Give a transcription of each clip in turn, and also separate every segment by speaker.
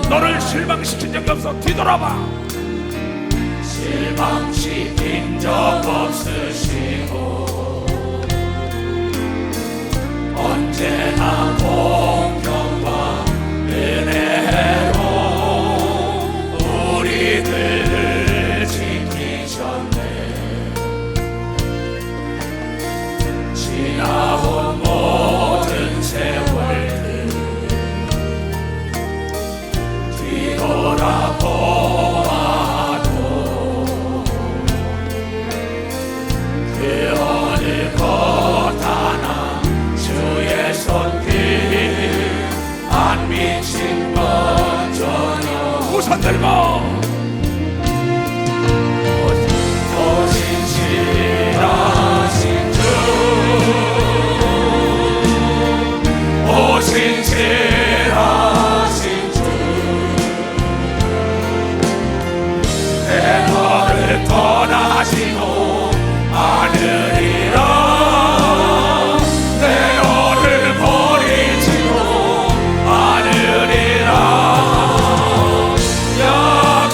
Speaker 1: 너를 실망시킨 적이 없어. 뒤돌아봐.
Speaker 2: 실망시킨 적 없으시고 언제나 공평과 은혜로 우리들을 지키셨네. 지나온 모든 세월들 뒤돌아보아도 그 어느 것 하나 주의 손길 안 미친 것 전혀.
Speaker 1: 우선 들고
Speaker 2: 오신실하신 주 오신실하신 주 내 너를 떠나지도 않으리라. 내 너를 버리지도 않으리라.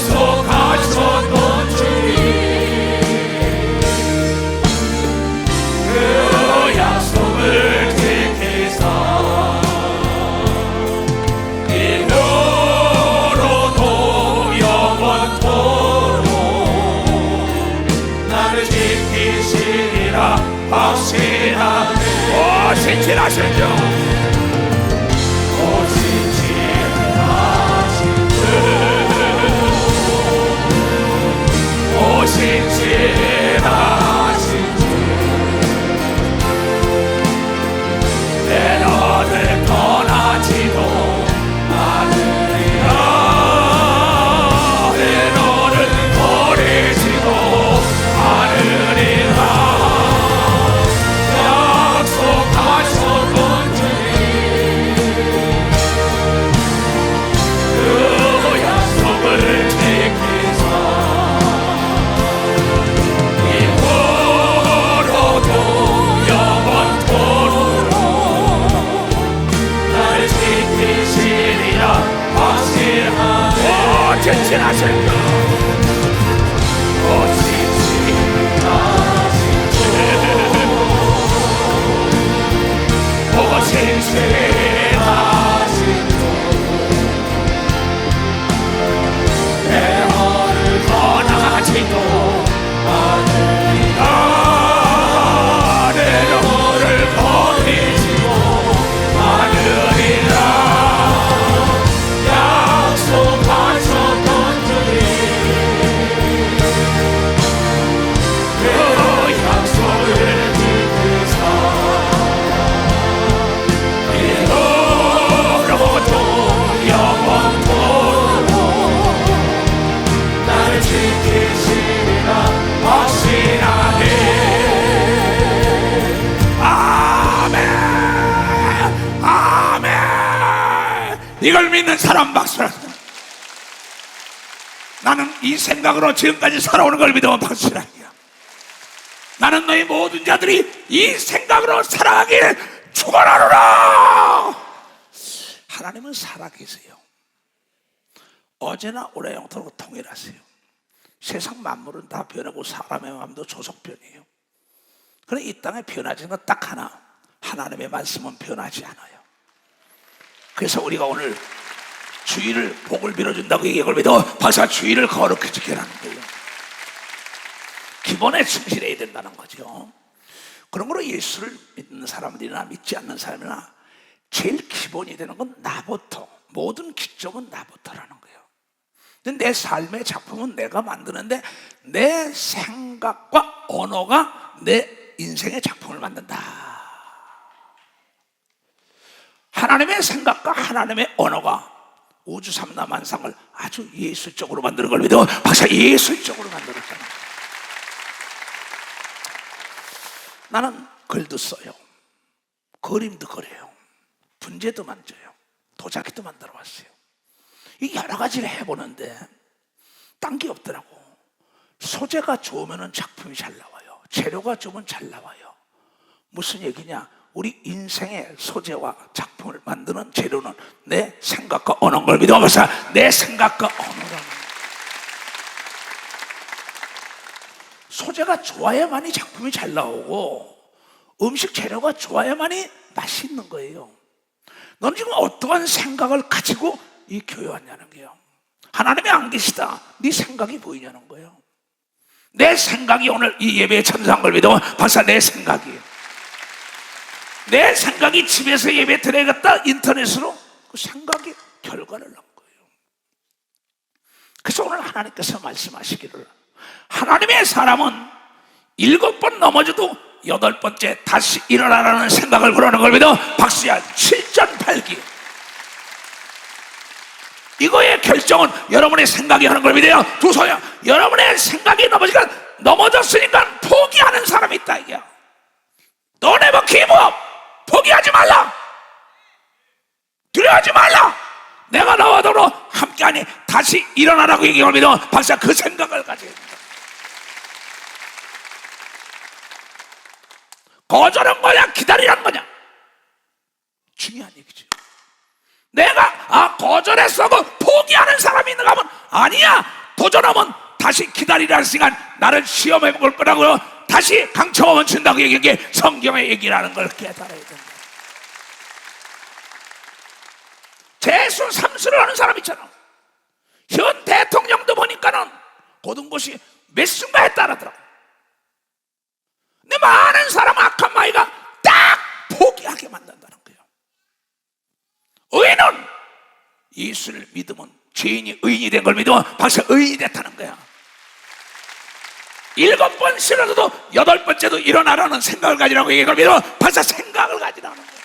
Speaker 2: 약속하셨던 주님 그 약속을 지키사 이후로도 영원토록 나를 지키시리라 확신하네.
Speaker 1: 신실하신 주,
Speaker 2: 오신실하신 주 오신실하신 주 내 너를 떠나지도 않으리라. 내 너를 버리지도 않으리라. 약속하셨던 주님 그 약속을 지키사 이후로도 영원토록 나를 지키시리라 확신하네.
Speaker 1: 신실하신 주,
Speaker 2: 오신실하신 주 내 너를 떠나지도 않으리라. 내 너를 버리지도 않으리라. 약속하셨던 주님 그 약속을 지키사 이후로도 영원토록 나를 지키시리라 확신하네.
Speaker 1: 아멘, 아멘. 이걸 믿는 사람 박수라. 나는 이 생각으로 지금까지 살아오는 걸 믿으면 박수라. 나는 너희 모든 자들이 이 생각으로 살아가길 축원하노라. 하나님은 살아계세요. 어제나 오래 영토록 통일하세요. 세상 만물은 다 변하고 사람의 마음도 조속변해요. 그런데 이 땅에 변하지는 건 딱 하나, 하나님의 말씀은 변하지 않아요. 그래서 우리가 오늘 주일을 복을 빌어준다고 이걸 믿어 박사 주일을 거룩히 지켜라는 거예요. 기본에 충실해야 된다는 거죠. 그런 거로 예수를 믿는 사람들이나 믿지 않는 사람이나 제일 기본이 되는 건 나부터, 모든 기점은 나부터라는 거예요. 근데 내 삶의 작품은 내가 만드는데 내 생각과 언어가 내 인생의 작품을 만든다. 하나님의 생각과 하나님의 언어가 우주 삼라만상을 아주 예술적으로 만드는 걸 믿어 박사 예술적으로 만들었잖아. 나는 글도 써요, 그림도 그려요, 분재도 만져요, 도자기도 만들어 왔어요. 이 여러 가지를 해보는데 딴 게 없더라고. 소재가 좋으면 작품이 잘 나와요. 재료가 좋으면 잘 나와요. 무슨 얘기냐? 우리 인생의 소재와 작품을 만드는 재료는 내 생각과 언어인 걸 믿어보세요. 내 생각과 언어라는 소재가 좋아야만이 작품이 잘 나오고 음식 재료가 좋아야만이 맛있는 거예요. 너는 지금 어떠한 생각을 가지고 이 교회 왔냐는 거예요. 하나님이 안 계시다, 네 생각이 보이냐는 거예요. 내 생각이 오늘 이 예배에 참석한 걸 믿어. 벌써 내 생각이에요. 내 생각이 집에서 예배 드려야겠다, 인터넷으로 그 생각이 결과를 낳은 거예요. 그래서 오늘 하나님께서 말씀하시기를, 하나님의 사람은 7번 넘어져도 8번째 다시 일어나라는 생각을 그러는 걸 믿어. 박수야. 7전 8기. 이거의 결정은 여러분의 생각이 하는 걸 믿어요. 두 손이요. 여러분의 생각이 넘어졌으니까 포기하는 사람이 있다 이게. Don't ever give up. 포기하지 말라. 두려워하지 말라. 내가 너와 더불어 함께하니 다시 일어나라고 얘기하는 걸 믿어. 박수야. 그 생각을 가지고 있다. 거절한 거냐 기다리라는 거냐 중요한 얘기죠. 내가 거절했어도 포기하는 사람이 있는가 하면 아니야, 도전하면 다시 기다리라는 시간, 나를 시험해 볼 거라고 다시 강청하면 준다고 얘기한 게 성경의 얘기라는 걸 깨달아야 된다. 재수 삼수를 하는 사람 있잖아. 현 대통령도 보니까는 고등고시 몇 순간에 따르더라고. 근데 많은 사람 악한 마이가 딱 포기하게 만든다는 거예요. 의인은 예수를 믿으면 죄인이 의인이 된 걸 믿으면 벌써 의인이 됐다는 거야. 7번 싫어져도 8번째도 일어나라는 생각을 가지라고 얘기를 믿으면 벌써 생각을 가지라는 거야.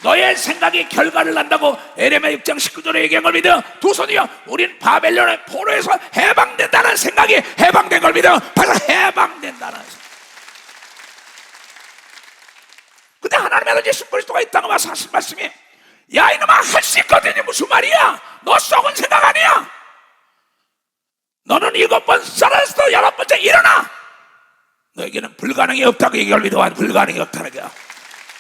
Speaker 1: 너의 생각이 결과를 난다고 에레미야 6장 19절에 얘기한 걸 믿어. 두 손이요. 우린 바벨론의 포로에서 해방된다는 생각이 해방된 걸 믿어. 벌써 해방된다는 생각. 근데 하나님의 아들 예수 그리스도가 이 땅에 와서 하신 말씀이, 야 이놈아 할 수 있거든요. 무슨 말이야? 너 썩은 생각 아니야. 너는 7번 살았어도 8번째 일어나. 너에게는 불가능이 없다고 얘기할 믿어. 불가능이 없다는 거야.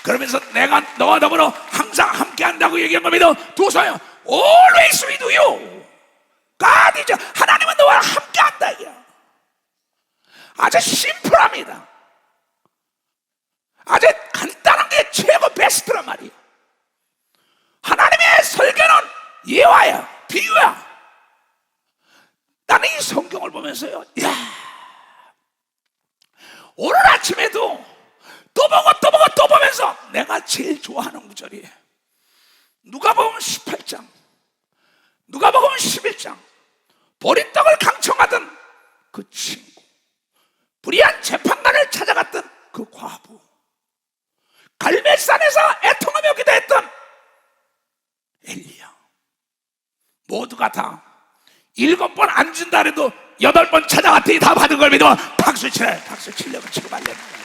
Speaker 1: 그러면서 내가 너와 더불어 항상 함께 한다고 얘기한 걸 믿어. 두 손이요. Always with you. God is, 하나님은 너와 함께 한다 이게. 아주 심플합니다. 아주 간단한 게 최고 베스트란 말이에요. 하나님의 설교는 예화야, 비유야. 나는 이 성경을 보면서요, 야, 오늘 아침에도 또 보고 또 보고 또 보면서 내가 제일 좋아하는 구절이에요. 누가복음 18장, 누가복음 11장. 보리떡을 강청하던 그 친구, 불의한 재판관을 찾아갔던 그 과부, 갈멜산에서 애통하며 기도했던 엘리야. 모두가 다 7번 안 준다 해도 8번 찾아갔더니 다 받은 걸 믿으면 박수 치래. 박수 치려고 치고 말려는 거야.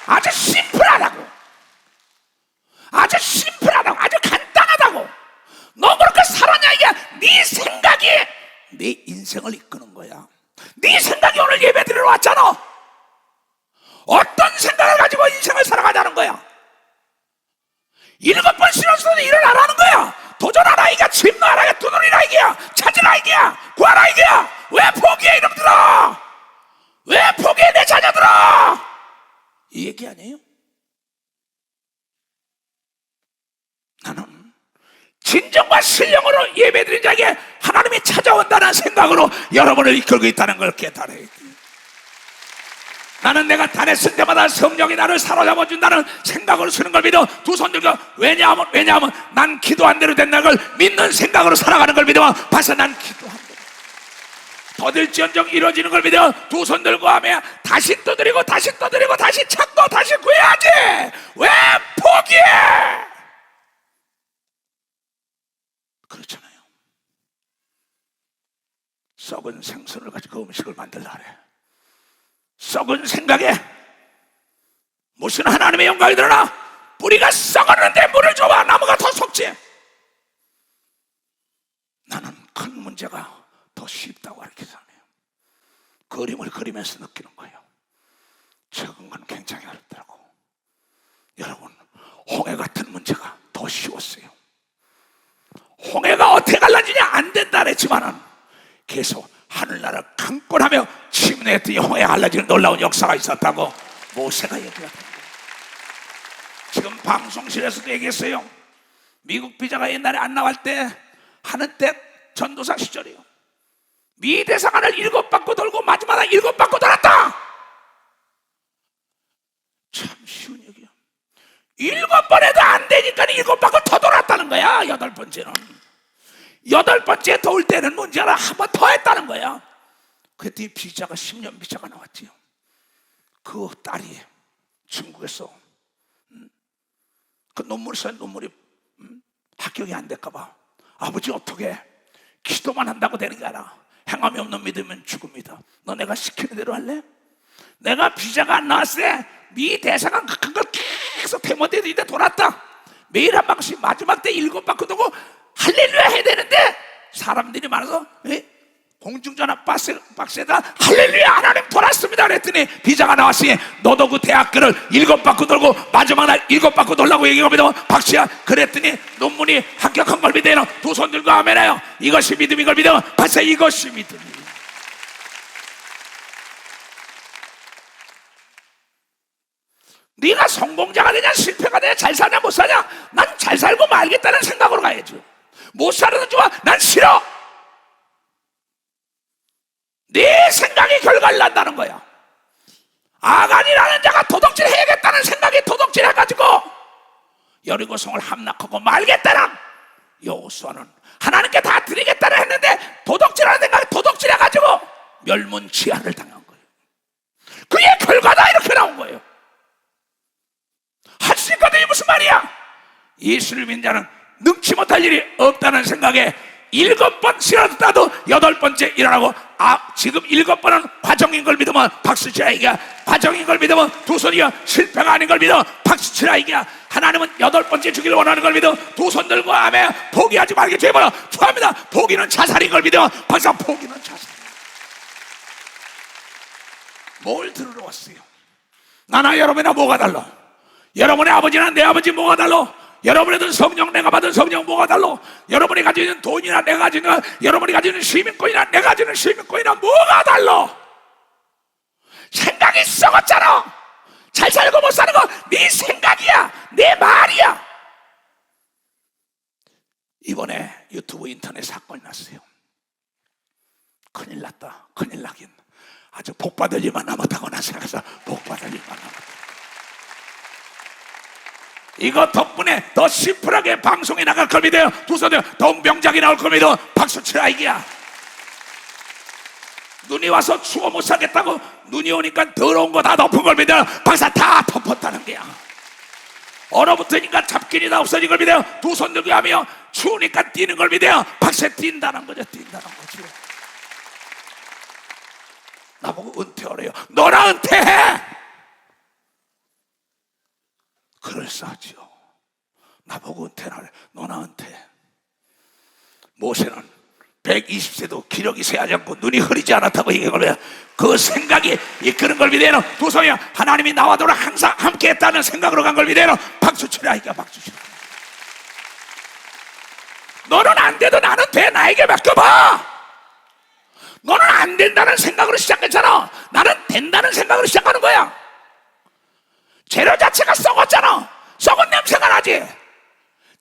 Speaker 1: 아주 심플하다고. 아주 심플하다고. 아주 간단하다고. 너 그렇게 살았냐 이게. 네 생각이 네 인생을 이끄는 거야. 네 생각이 오늘 예배 드리러 왔잖아. 어떤 생각을 가지고 인생을 살아가자는 거야. 7번 싫었어도 일어나라는 거야. 도전하라 이게. 침노하라 이게. 두드리라 이게. 찾으라 이게. 구하라 이게. 왜 포기해 이놈들아. 왜 포기해 내 자녀들아. 이 얘기 아니에요? 나는 진정과 신령으로 예배드린 자에게 하나님이 찾아온다는 생각으로 여러분을 이끌고 있다는 걸 깨달아야 돼. 나는 내가 단에 쓴 때마다 성령이 나를 사로잡아준다는 생각으로 쓰는 걸 믿어. 두 손 들고. 왜냐하면 난 기도한 대로 된다는 걸 믿는 생각으로 살아가는 걸 믿어. 봐서 난 기도한 대로 더딜지언정 이루어지는 걸 믿어. 두 손 들고 하며 다시 떠드리고 다시 떠드리고 다시 찾고 다시 구해야지. 왜 포기해? 그렇잖아요. 썩은 생선을 가지고 음식을 만들라 그래. 썩은 생각에 무슨 하나님의 영광이 드러나. 뿌리가 썩었는데 물을 줘봐. 나무가 더 썩지. 나는 큰 문제가 더 쉽다고 가르치잖아요. 그 그림을 그리면서 느끼는 거예요. 적은 건 굉장히 어렵더라고. 여러분, 홍해 같은 문제가 더 쉬웠어요. 홍해가 어떻게 갈라지냐 안 된다 그랬지만은 계속 하늘나라를 강권하며 침노했더니 홍해가 갈라지는 놀라운 역사가 있었다고 모세가 얘기하더라고요. 지금 방송실에서도 얘기했어요. 미국 비자가 옛날에 안 나갈 때 하는 때 전도사 시절이에요. 미 대사관을 7바퀴 돌고 마지막에 7바퀴 돌았다. 참 쉬운 얘기야. 7번 해도 안 되니까 7바퀴 더 돌았다는 거야. 8번째는 8번째 도울 때는 문제라 한 번 더 했다는 거야. 그랬더니 비자가 10년 비자가 나왔지요. 그 딸이 중국에서 그 논문이 합격이 안 될까 봐 아버지 어떻게 기도만 한다고 되는 게 아니라 행함이 없는 믿으면 죽음이다. 너 내가 시키는 대로 할래? 내가 비자가 안 나왔을 때 미 대사관 큰 걸 계속 데모대도 돌았다. 매일 한 방씩 마지막 때 7바퀴 돌고 할렐루야 해야 되는데 사람들이 많아서 공중전화 박스에다 할렐루야 하나님 돌았습니다 그랬더니 비자가 나왔으니 너도 그 대학교를 7바퀴 돌고 마지막 날 7바퀴 돌라고 얘기합니다. 박수야. 그랬더니 논문이 합격한 걸 믿어요. 두 손 들고 아멘해요. 이것이 믿음인 걸 믿어. 박수. 이것이 믿음이에요. 네가 성공자가 되냐 실패가 되냐 잘 사냐 못 사냐 난 잘 살고 말겠다는 생각으로 가야죠. 못 살아도 좋아 난 싫어. 네 생각이 결과를 난다는 거야. 아간이라는 자가 도둑질 해야겠다는 생각이 도둑질 해가지고 여리고성을 함락하고 말겠다는 여호수아는 하나님께 다 드리겠다는 했는데 도둑질하는 생각이 도둑질 해가지고 멸문치하를 당한 거예요. 그게 결과다 이렇게 나온 거예요. 할 수 있거든요. 무슨 말이야. 예수를 믿는 자는 능치 못할 일이 없다는 생각에 7번 쓰러졌다도 8번째 일어나고 지금 7번은 과정인 걸 믿으면 박수 치라 이게 과정인 걸 믿으면 두 손이야 실패가 아닌 걸 믿어 박수 치라 이게 하나님은 8번째 주기를 원하는 걸 믿어 두 손 들고 아멘. 포기하지 말게 죄버려 축하합니다. 포기는 자살인 걸 믿어 박수. 포기는 자살. 뭘 들으러 왔어요? 나나 여러분이나 뭐가 달라? 여러분의 아버지나 내 아버지 뭐가 달라? 여러분이 받은 성령 내가 받은 성령 뭐가 달라? 여러분이 가지고 있는 돈이나 내가 가지고 있는 여러분이 가지고 있는 시민권이나 내가 가지고 있는 시민권이나 뭐가 달라? 생각이 썩었잖아. 잘 살고 못 사는 거 네 생각이야 내 말이야. 이번에 유튜브 인터넷 사건이 났어요. 큰일 났다. 큰일 나긴 아주 복받을 일만 남았다고 나 생각해서 복받을 일만 남았다. 이거 덕분에 더 심플하게 방송에 나갈 걸 믿어요. 두 손에 더 명작이 나올 걸 믿어. 박수 치라 이기야. 눈이 와서 추워 못 살겠다고 눈이 오니까 더러운 거 다 덮은 걸 믿어요. 박사 다 덮었다는 거야. 얼어붙으니까 잡길이 다 없어진 걸 믿어요. 두 손 들고 하며 추우니까 뛰는 걸 믿어요. 박사 뛴다는 거죠. 뛴다는 거죠. 나보고 은퇴하래요. 너나 은퇴해. 그럴싸하지요. 나보고 은퇴하래. 너나 은퇴해. 모세는 120세도 기력이 쇠하지 않고 눈이 흐리지 않았다고 얘기하면 그 생각이 이끄는 걸 믿어요. 두 손이 하나님이 나와도 항상 함께 했다는 생각으로 간 걸 믿어요. 박수 치라 이까 박수 치라. 너는 안 돼도 나는 돼. 나에게 맡겨봐. 너는 안 된다는 생각으로 시작했잖아. 나는 된다는 생각으로 시작하는 거야. 재료 자체가 썩었잖아. 썩은 냄새가 나지.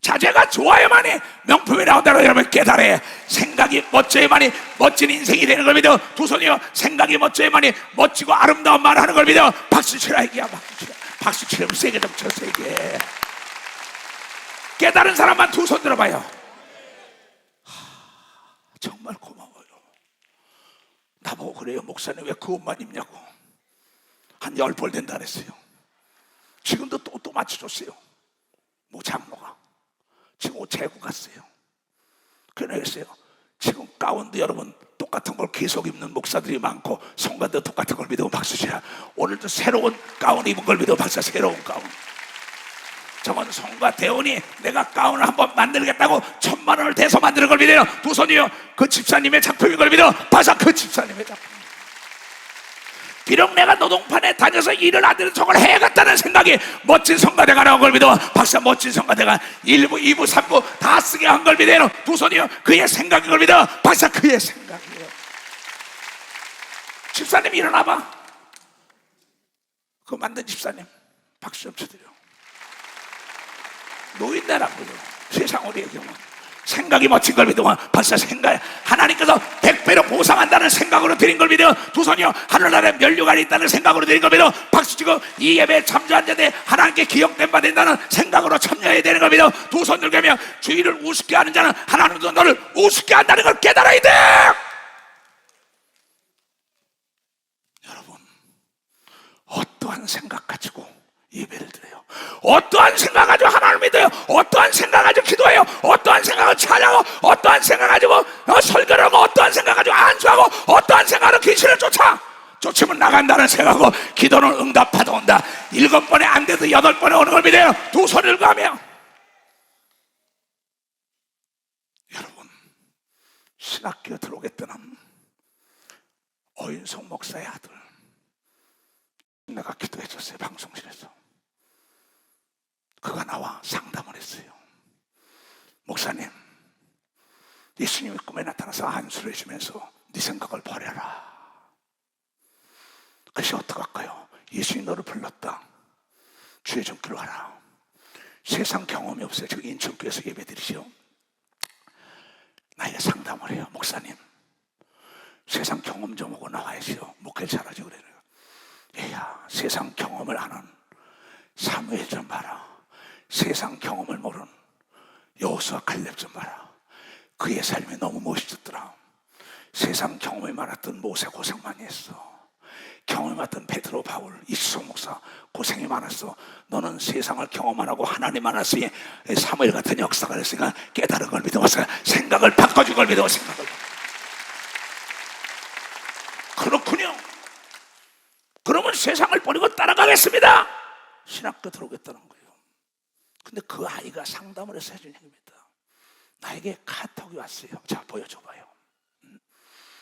Speaker 1: 자재가 좋아야만이 명품이 나온다고 여러분 깨달아야 생각이 멋져야만이 멋진 인생이 되는 걸 믿어. 두 손이요 생각이 멋져야만이 멋지고 아름다운 말을 하는 걸 믿어. 박수 치라 이게야. 박수 치라. 박수 치려면 세게 좀 쳐. 세게. 깨달은 사람만 두 손 들어봐요. 정말 고마워요. 나보고 그래요. 목사님 왜 그 옷만 입냐고. 한 10벌 된다 그랬어요. 지금도 또 맞춰줬어요. 뭐 장로가 지금 옷 재고 갔어요. 그래서 지금 가운도 여러분 똑같은 걸 계속 입는 목사들이 많고 성가도 똑같은 걸 믿으면 박수치라. 오늘도 새로운 가운 입은 걸 믿으면 박수. 새로운 가운. 저건 성가 대원이 내가 가운을 한번 만들겠다고 1000만 원을 대서 만드는 걸 믿어요. 두 손이요 그 집사님의 작품인 걸 믿어. 박수. 그 집사님의 작품. 비록 내가 노동판에 다녀서 일을 안 되는 저걸 해야겠다는 생각이 멋진 성가대가 나온 걸 믿어. 박사 멋진 성가대가 1부, 2부, 3부 다 쓰게 한 걸 믿어요. 두 손이요. 그의 생각인 걸 믿어. 박사 그의 생각이에요. 집사님 일어나봐. 그거 만든 집사님 박수 좀 쳐드려. 노인네라고요. 세상 우리의 경우 생각이 멋진 걸 믿어. 박사 생각 하나님께서 100배로 보상한다는 생각으로 드린 걸 믿어. 두 손이요. 하늘나라에 면류관이 있다는 생각으로 드린 걸 믿어. 박수 치고 이 예배에 참조한 자들 하나님께 기억된 바 된다는 생각으로 참여해야 되는 걸 믿어. 두 손 들게며 주의를 우습게 하는 자는 하나님도 너를 우습게 한다는 걸 깨달아야 돼. 여러분 어떠한 생각 가지고 예배를 드려요? 어떠한 생각 가지고 하나님을 믿어요? 어떠한 생각 가지고 기도해요? 어떠한 생각을 찬양하고 어떠한 생각 가지고 설교를 하고 어떠한 생각 가지고 안수하고 어떠한 생각으로 귀신을 쫓으면 나간다는 생각하고 기도는 응답하다 온다. 7번에 안 돼도 8번에 오는 걸 믿어요. 두 손을 가며 여러분 신학교에 들어오겠다는 어윤성 목사의 아들 내가 기도해 줬어요. 방송실에서 그가 나와 상담을 했어요. 목사님 예수님이 꿈에 나타나서 안수를 해주면서 네 생각을 버려라. 그래서 어떡할까요? 예수님이 너를 불렀다. 주의 종교로 가라. 세상 경험이 없어요. 지금 인천교회에서 예배드리죠. 나에게 상담을 해요. 목사님 세상 경험 좀 하고 나와야지요. 목회를 잘하지 그래요. 얘야 세상 경험을 하는 사무엘 좀 봐라. 세상 경험을 모르는 여호수아 칼렙 좀 봐라. 그의 삶이 너무 멋있었더라. 세상 경험이 많았던 모세 고생 많이 했어. 경험이 많았던 베드로 바울 이수성 목사 고생이 많았어. 너는 세상을 경험 안 하고 하나님 만났으니 사무엘 같은 역사가 됐으니까 깨달은 걸 믿어. 생각을 바꿔준 걸 믿어. 생각을 그렇군요. 그러면 세상을 버리고 따라가겠습니다. 신학교 들어오겠다는 거예요. 근데 그 아이가 상담을 해서 해준 얘기입니다. 나에게 카톡이 왔어요. 자 보여줘봐요.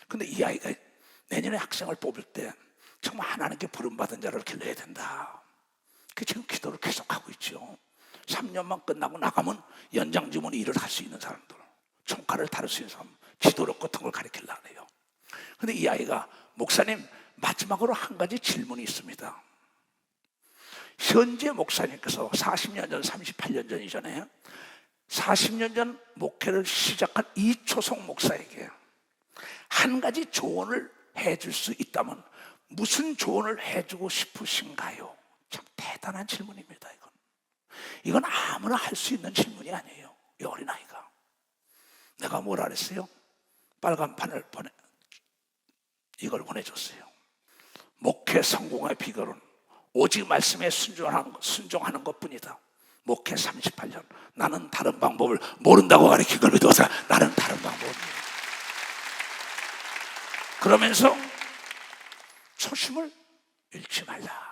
Speaker 1: 근데 이 아이가 내년에 학생을 뽑을 때 정말 하나님께 부름받은 자를 길러야 된다. 그 지금 기도를 계속하고 있죠. 3년만 끝나고 나가면 연장지문 일을 할 수 있는 사람들, 총칼을 다룰 수 있는 사람, 지도력 같은 걸 가르치려고 해요. 근데 이 아이가 목사님 마지막으로 한 가지 질문이 있습니다. 현재 목사님께서 40년 전, 38년 전 이전에 40년 전 목회를 시작한 이초성 목사에게 한 가지 조언을 해줄 수 있다면 무슨 조언을 해주고 싶으신가요? 참 대단한 질문입니다. 이건 아무나 할 수 있는 질문이 아니에요. 이 어린아이가. 내가 뭐라 그랬어요? 빨간 판을 이걸 보내줬어요. 목회 성공의 비결은 오직 말씀에 순종하는 것뿐이다. 목회 38년 나는 다른 방법을 모른다고 가르친 걸 믿어서 나는 다른 방법을 그러면서 초심을 잃지 말라.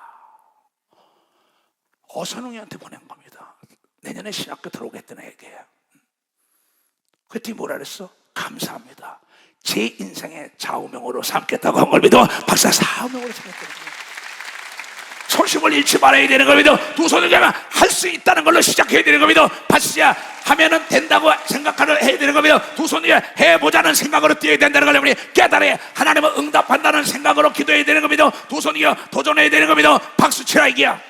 Speaker 1: 어선웅이한테 보낸 겁니다. 내년에 신학교 들어오겠다는 얘기예요. 그때 뭐라 그랬어? 감사합니다. 제 인생의 좌우명으로 삼겠다고 한 걸 믿어. 박사 좌우명으로 삼겠다는 거예요. 초심을 잃지 말아야 되는 걸 믿어. 두 손을 잡으면 할 수 있다는 걸로 시작해야 되는 걸 믿어. 박사 하면은 된다고 생각하는 해야 되는 걸 믿어. 두 손을 해보자는 생각으로 뛰어야 된다는 걸 우리 깨달아야 하나님은 응답한다는 생각으로 기도해야 되는 걸 믿어. 두 손이요 도전해야 되는 걸 믿어. 박수 치라 이게야.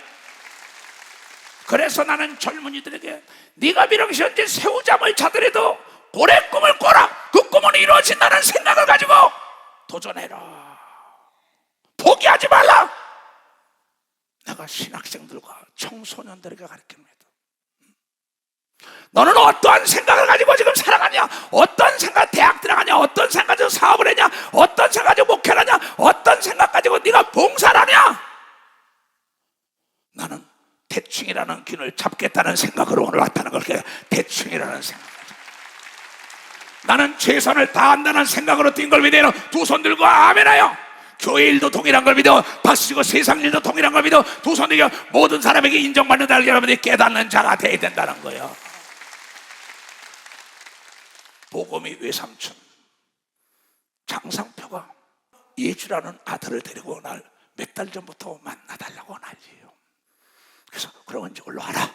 Speaker 1: 그래서 나는 젊은이들에게 네가 비록 현재 새우잠을 자더라도 고래 꿈을 꿔라. 그 꿈은 이루어진다는 생각을 가지고 도전해라. 포기하지 말라. 내가 신학생들과 청소년들에게 가르칩니다. 너는 어떠한 생각을 가지고 지금 살아가냐? 어떤 생각 대학 들어가냐? 어떤 생각 가지고 사업을 하냐? 어떤 생각 가지고 목회를 하냐? 어떤 생각 가지고 네가 봉사를 하냐? 나는 대충이라는 균을 잡겠다는 생각으로 오늘 왔다는 걸. 대충이라는 생각. 나는 최선을 다한다는 생각으로 뛴 걸 믿어요. 두 손 들고 아멘하여. 교회 일도 동일한 걸 믿어. 박수치고 세상 일도 동일한 걸 믿어. 두 손 들고 모든 사람에게 인정받는다는 여러분이 깨닫는 자가 되어야 된다는 거예요. 보검이 외삼촌 장상표가 예주라는 아들을 데리고 날 몇 달 전부터 만나달라고 난리예요. 그래서 그러면 이제 올라와라.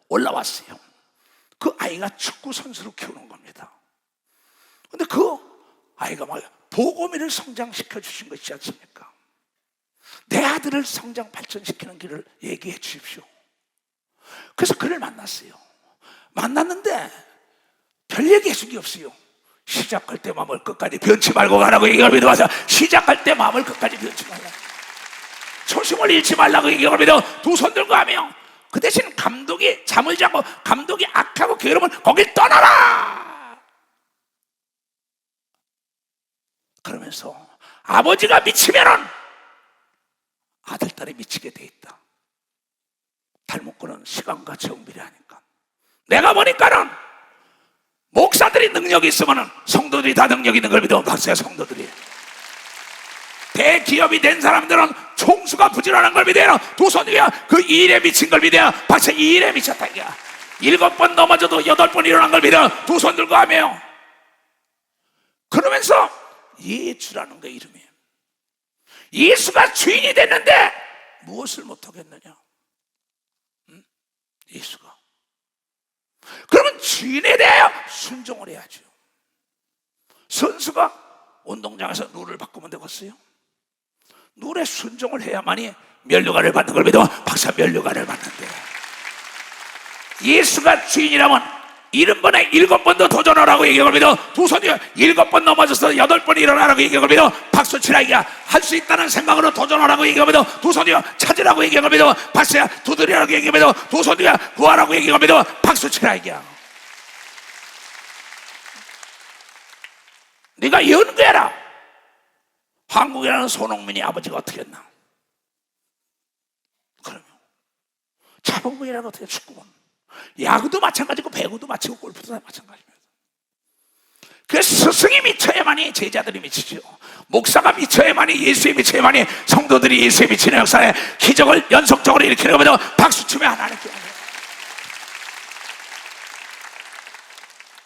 Speaker 1: 올라왔어요. 그 아이가 축구 선수로 키우는 겁니다. 근데 그 아이가 막 보고미를 성장시켜 주신 것이지 않습니까? 내 아들을 성장 발전시키는 길을 얘기해 주십시오. 그래서 그를 만났어요. 만났는데 별 얘기 해준 게 없어요. 시작할 때 마음을 끝까지 변치 말고 가라고 얘기합니다. 와서 시작할 때 마음을 끝까지 변치 말라, 초심을 잃지 말라고 얘기합니다. 두 손 들고 하며 그 대신 감독이 잠을 자고 감독이 악하고 게으르면 거길 떠나라 그러면서 아버지가 미치면은 아들, 딸이 미치게 돼 있다. 탈목구는 시간과 정비례 하니까 내가 보니까는 목사들이 능력이 있으면 성도들이 다 능력이 있는 걸 믿어. 박사야, 성도들이 대기업이 된 사람들은 총수가 부지런한 걸 믿어요. 두 손 위에 그 일에 미친 걸 믿어요. 박사, 이 일에 미쳤다 이게. 7번 넘어져도 8번 일어난 걸 믿어요. 두 손 들고 하며 그러면서 예수라는 거 이름이에요. 예수가 주인이 됐는데 무엇을 못하겠느냐? 예수가. 그러면 주인에 대하여 순종을 해야죠. 선수가 운동장에서 룰을 바꾸면 되겠어요? 룰에 순종을 해야만이 면류관을 받는 걸 믿어. 박사, 면류관을 받는데 예수가 주인이라면 70번에 7번도 도전하라고 얘기하고 믿어. 두 손이 7번 넘어져서 8번 일어나라고 얘기하고 믿어. 박수 치라 이게. 할 수 있다는 생각으로 도전하라고 얘기하고 믿어. 두 손이 찾으라고 얘기하고 믿어. 박수야, 두드리라고 얘기하고 믿어. 두 손이 구하라고 얘기하고 믿어. 박수 치라 이게. 네가 연구해라. 한국이라는 소농민이 아버지가 어떻게 했나? 그러면 자본주의라는 어떻게 축구는 야구도 마찬가지고 배구도 마찬가지고 골프도 다 마찬가지입니다. 그래서 스승이 미쳐야만이 제자들이 미치죠. 목사가 미쳐야만이 예수에 미쳐야만이 성도들이 예수에 미치는 역사에 기적을 연속적으로 일으키는 겁니다. 박수치며 하나님께.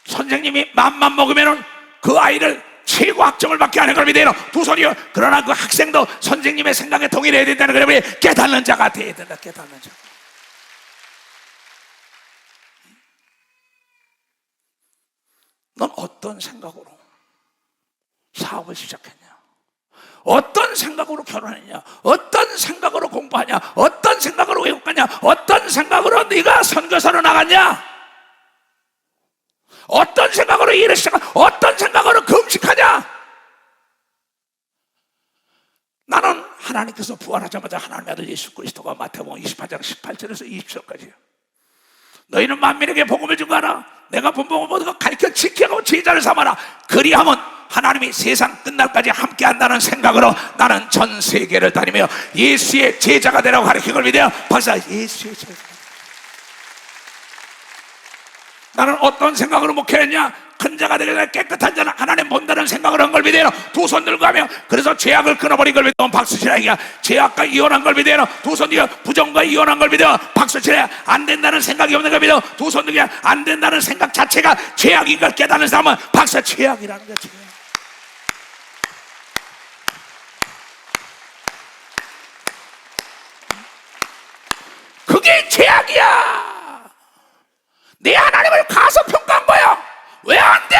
Speaker 1: 선생님이 맘만 먹으면은 그 아이를 최고 학점을 받게 하는 걸 믿어요. 두 손이요. 그러나 그 학생도 선생님의 생각에 동의해야 된다는 걸 깨닫는 자가 되어야 된다. 깨닫는 자. 넌 어떤 생각으로 사업을 시작했냐? 어떤 생각으로 결혼했냐? 어떤 생각으로 공부하냐? 어떤 생각으로 외국 가냐? 어떤 생각으로 네가 선교사로 나갔냐? 어떤 생각으로 일을 시작하냐? 어떤 생각으로 금식하냐? 나는 하나님께서 부활하자마자 하나님의 아들 예수 그리스도가 마태복음 28장 18절에서 20절까지요. 너희는 만민에게 복음을 준 거 알아? 내가 본 복음을 모두 가르쳐 지키고 제자를 삼아라. 그리하면 하나님이 세상 끝날까지 함께 한다는 생각으로 나는 전 세계를 다니며 예수의 제자가 되라고 가르친 걸 믿어요. 박사, 예수의 제자. 나는 어떤 생각으로 목회했냐? 큰 자가 되려면 깨끗한 자는 하나님 본다는 생각을 한 걸 믿어요. 두 손 들고 하며 그래서 죄악을 끊어버린 걸 믿어. 박수치라 이게. 죄악과 이혼한 걸 믿어요. 두 손 들고 부정과 이혼한 걸 믿어. 박수치라. 안 된다는 생각이 없는 걸 믿어. 두 손 들고 안 된다는 생각 자체가 죄악인 걸 깨닫는 사람은 박수 죄악이라는 거지. 그게 죄악이야. 내 하나님을 가소평가한 거야. 왜 안 돼?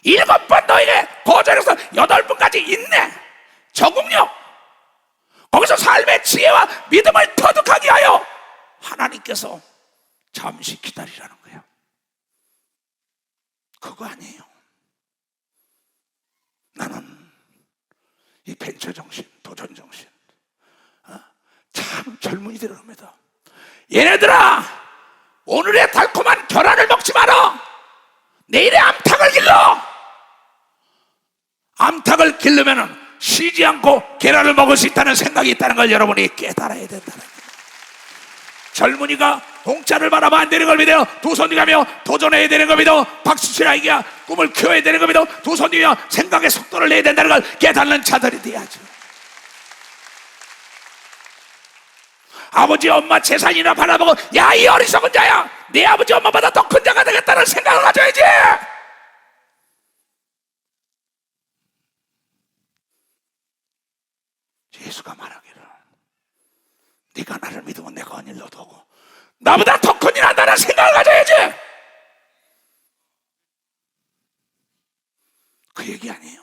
Speaker 1: 7번 너에게 거절해서 8번까지 인내, 적응력, 거기서 삶의 지혜와 믿음을 터득하게 하여 하나님께서 잠시 기다리라는 거예요. 그거 아니에요. 나는 이 벤처 정신, 도전 정신, 참 젊은이들을 합니다. 얘네들아, 오늘의 달콤한 계란을 먹지 마라. 내일의 암탉을 길러. 암탉을 기르면은 쉬지 않고 계란을 먹을 수 있다는 생각이 있다는 걸 여러분이 깨달아야 된다는 거예요. 젊은이가 공짜를 바라면 안 되는 걸 믿어요. 두 손이 가며 도전해야 되는 걸 믿어. 박수치라 이게. 꿈을 키워야 되는 걸 믿어. 두 손이며 생각의 속도를 내야 된다는 걸 깨닫는 자들이 돼야죠. 아버지 엄마 재산이나 바라보고 야, 이 어리석은 자야, 내 아버지 엄마보다 더 큰 자가 되겠다는 생각을 가져야지. 예수가 말하기를 네가 나를 믿으면 내가 언일 너도 하고 나보다 더 큰 일 한다는 생각을 가져야지. 그 얘기 아니에요.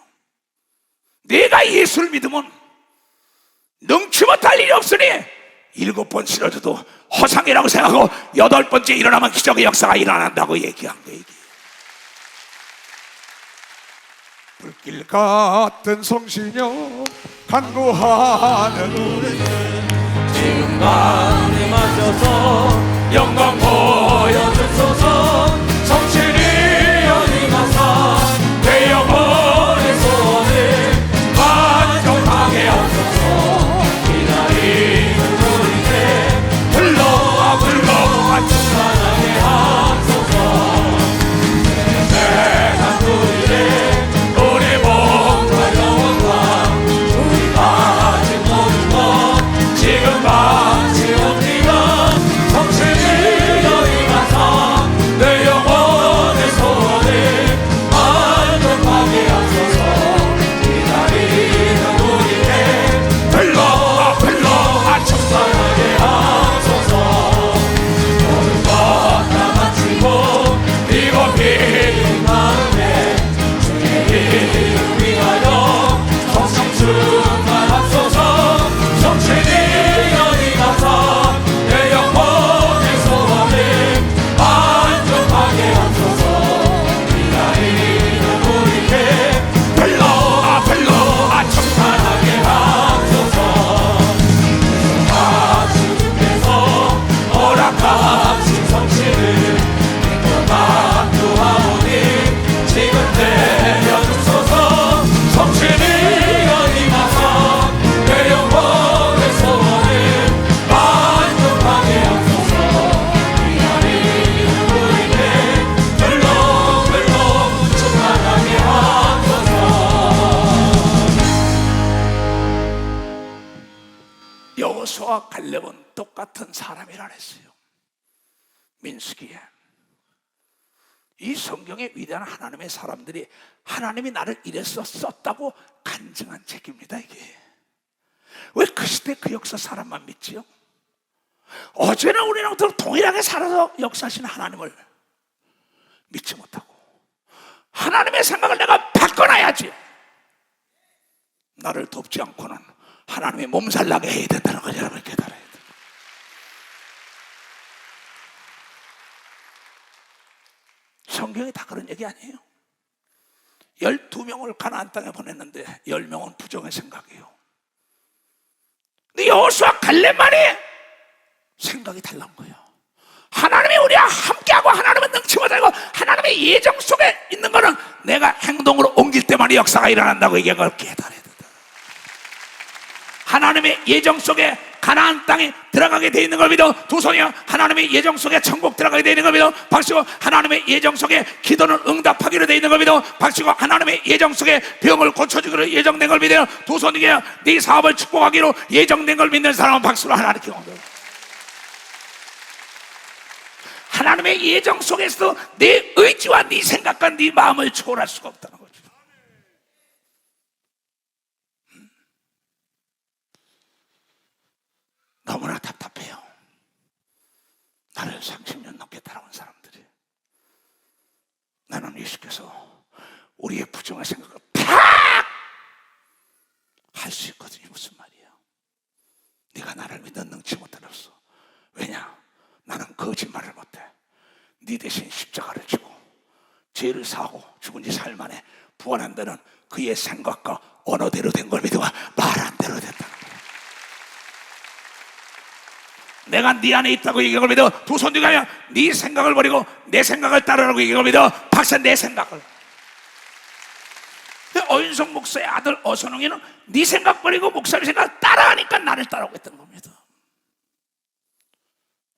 Speaker 1: 내가 예수를 믿으면 능치 못할 일이 없으니 7번 쓰러져도 허상이라고 생각하고 8번째 일어나면 기적의 역사가 일어난다고 얘기한 거예요.
Speaker 3: 불길 같은 성신여 간구하는 우리
Speaker 2: 지금 밤에 맞춰서 영광 보여주소서. 성신이 어디 가서 내 영혼의 소원을 만족하게 하소서. 기다리는 우리를 불러와 충만하게 하소서. 내가 우리를 우리 몸과 영혼과 우리 가진 모든 것 지금 바치옵니다. 성신이 여기 가서 내 영혼의 소원을 만족하게 하소서. 기다리는 우리를 불러와 충만하게 하소서. 모든 것 다 마치고 이곳 빈 마음에 주의 이름 위하여 성령 충만하소서. 성신이 여기 가서 내 영혼의 소원을 만족하게 하소서. 기다리는 우리를 불러와 충만하게 하소서. 주님께서 허락하신 성신을 믿고 만두하오니 지금 내려주소서. 성신이 여기 가서 내 영혼의 소원을 만족하게 하소서. 기다리는 우리를 불러 충만하게 하소서.
Speaker 1: 여호수아와 갈렙은 똑같은 사람이라 했어요. 민수기에 이 성경의 위대한 하나님의 사람들이 하나님이 나를 이래서 썼다고 간증한 책입니다. 이게 왜 그 시대 그 역사 사람만 믿지요? 어제나 우리랑 동일하게 살아서 역사하시는 하나님을 믿지 못하고 하나님의 생각을 내가 바꿔놔야지. 나를 돕지 않고는 하나님의 몸살나게 해야 된다는 걸 여러분 깨달아야 돼요. 성경이 다 그런 얘기 아니에요. 12명을 가나안 땅에 보냈는데 10명은 부정의 생각이에요. 근데 여호수아 갈렙만이 생각이 달란 거예요. 하나님이 우리와 함께하고 하나님은 능치 못하고 하나님의 예정 속에 있는 거는 내가 행동으로 옮길 때만이 역사가 일어난다고 얘기한 걸 깨달아야 된다. 하나님의 예정 속에 가나안 땅에 들어가게 돼 있는 걸 믿어. 두 손이요. 하나님의 예정 속에 천국 들어가게 돼 있는 걸 믿어. 박수고 하나님의 예정 속에 기도는 응답하기로 돼 있는 걸 믿어. 박수고 하나님의 예정 속에 병을 고쳐주기로 예정된 걸 믿어요. 두 손이요. 네 사업을 축복하기로 예정된 걸 믿는 사람은 박수로 하나님께 옮겨요. 하나님의 예정 속에서도 네 의지와 네 생각과 네 마음을 초월할 수가 없다는 거죠. 너무나 답답해요. 나를 30년 넘게 따라온 사람들이. 나는 예수께서 우리의 부정한 생각을 팍! 할 수 있거든요. 무슨 말이야? 네가 나를 믿는 능치 못할 없어. 왜냐? 나는 거짓말을 못해. 네 대신 십자가를 지고 죄를 사하고 죽은 지 사흘 만에 부활한 데는 그의 생각과 언어대로 된 걸 믿어. 말한 대로 됐다. 내가 네 안에 있다고 얘기한 걸 믿어. 두 손 뒤에 가면 네 생각을 버리고 내 생각을 따르라고 얘기한 걸 믿어. 박사 내 생각을. 어윤석 목사의 아들 어선홍이는 네 생각 버리고 목사의 생각을 따라하니까 나를 따라오겠다는 겁니다.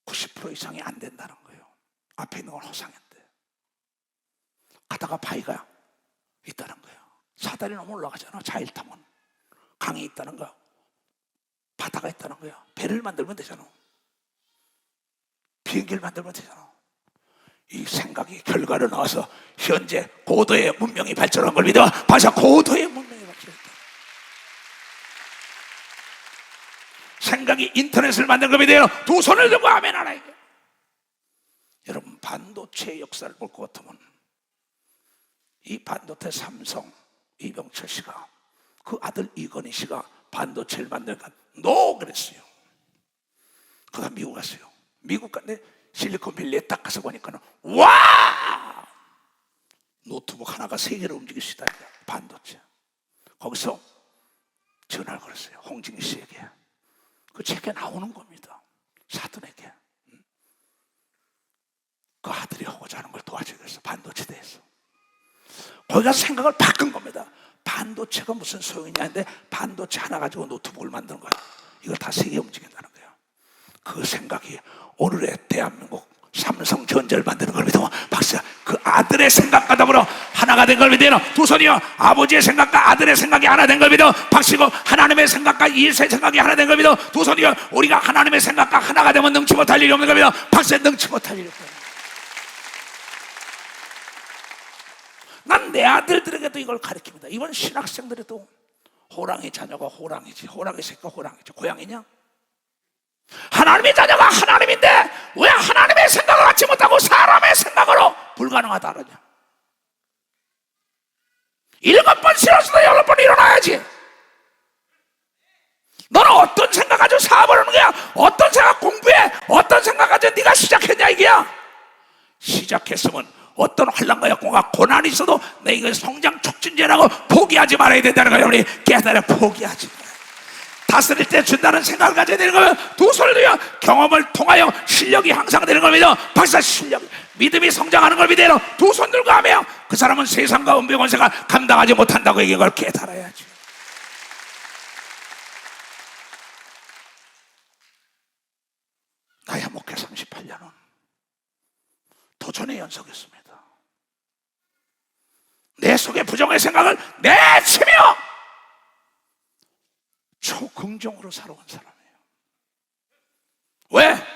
Speaker 1: 90% 이상이 안 된다는 거예요. 앞에 있는 건 허상인데 가다가 바위가 있다는 거예요. 사다리 넘어 올라가잖아. 자일 타면 강이 있다는 거야. 바다가 있다는 거야. 배를 만들면 되잖아. 비행기를 만들면 되잖아. 이 생각이 결과로 나와서 현재 고도의 문명이 발전한 걸 믿어. 봐서 고도의 문명이 발전했다. 생각이 인터넷을 만든 걸 믿어요. 두 손을 들고 아멘 하라 이게. 여러분, 반도체의 역사를 볼 것 같으면 이 반도체 삼성 이병철 씨가, 그 아들 이건희 씨가 반도체를 만들까 노 그랬어요. 그가 미국 갔어요. 미국 갔는데 실리콘밸리에 딱 가서 보니까는 와! 노트북 하나가 세계를 움직일 수 있다. 반도체. 거기서 전화를 걸었어요. 홍진기 씨에게. 그 책에 나오는 겁니다. 사돈에게. 그 아들이 하고자 하는 걸 도와주겠어. 반도체 대해서. 거기 가서 생각을 바꾼 겁니다. 반도체가 무슨 소용이냐 했는데 반도체 하나 가지고 노트북을 만드는 거야. 이거 다 세계 움직인다는 거예요. 그 생각이 오늘의 대한민국 삼성전자를 만드는 걸 믿어. 박사, 그 아들의 생각과 더불어 하나가 된 걸 믿어요. 두 손이요. 아버지의 생각과 아들의 생각이 하나 된 걸 믿어. 박시고 하나님의 생각과 이웃의 생각이 하나 된 걸 믿어. 두 손이요. 우리가 하나님의 생각과 하나가 되면 능치 못할 일이 없는 걸 믿어. 박사, 능치 못할 일이 없다. 난 내 아들들에게도 이걸 가르칩니다. 이번 신학생들에도 호랑이 자녀가 호랑이지, 호랑이 새끼가 호랑이지, 고양이냐? 하나님의 자녀가 하나님인데 왜 하나님의 생각을 갖지 못하고 사람의 생각으로 불가능하다 그러냐? 7번 싫었어도 8번 일어나야지. 너는 어떤 생각 가지고 사업을 하는 거야? 어떤 생각 공부해? 어떤 생각 가지고 네가 시작했냐 이게야? 시작했으면 어떤 환난과 역경과 고난이 있어도 내 이거 성장 촉진제라고 포기하지 말아야 된다는 거예요. 우리 깨달아 포기하지 말아요. 다스릴 때 준다는 생각을 가져야 되는 거예요. 두 손을 들여 경험을 통하여 실력이 향상되는 걸 믿어. 박사, 실력, 믿음이 성장하는 걸 믿어요. 두 손 들고 하며 그 사람은 세상과 은병 권세가 감당하지 못한다고 얘기한 걸 깨달아야지. 나야 목회 38년은 도전의 연속이었습니다. 내 속에 부정의 생각을 내치며 초긍정으로 살아온 사람이에요. 왜?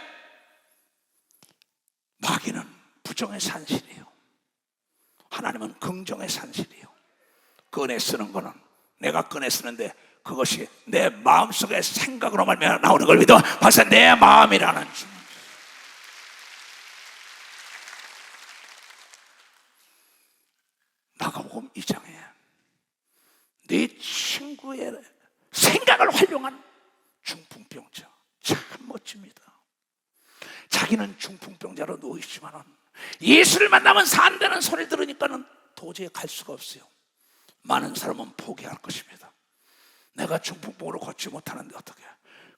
Speaker 1: 마귀는 부정의 산실이에요. 하나님은 긍정의 산실이에요. 꺼내 쓰는 거는 내가 꺼내 쓰는데 그것이 내 마음속의 생각으로 말미암아 나오는 걸 믿어. 벌써 내 마음이라는 줄. 마가복음 2장에 네 친구의 생각을 활용한 중풍병자, 참 멋집니다. 자기는 중풍병자로 누워있지만 예수를 만나면 산다는 소리를 들으니까는 도저히 갈 수가 없어요. 많은 사람은 포기할 것입니다. 내가 중풍병으로 걷지 못하는데 어떻게?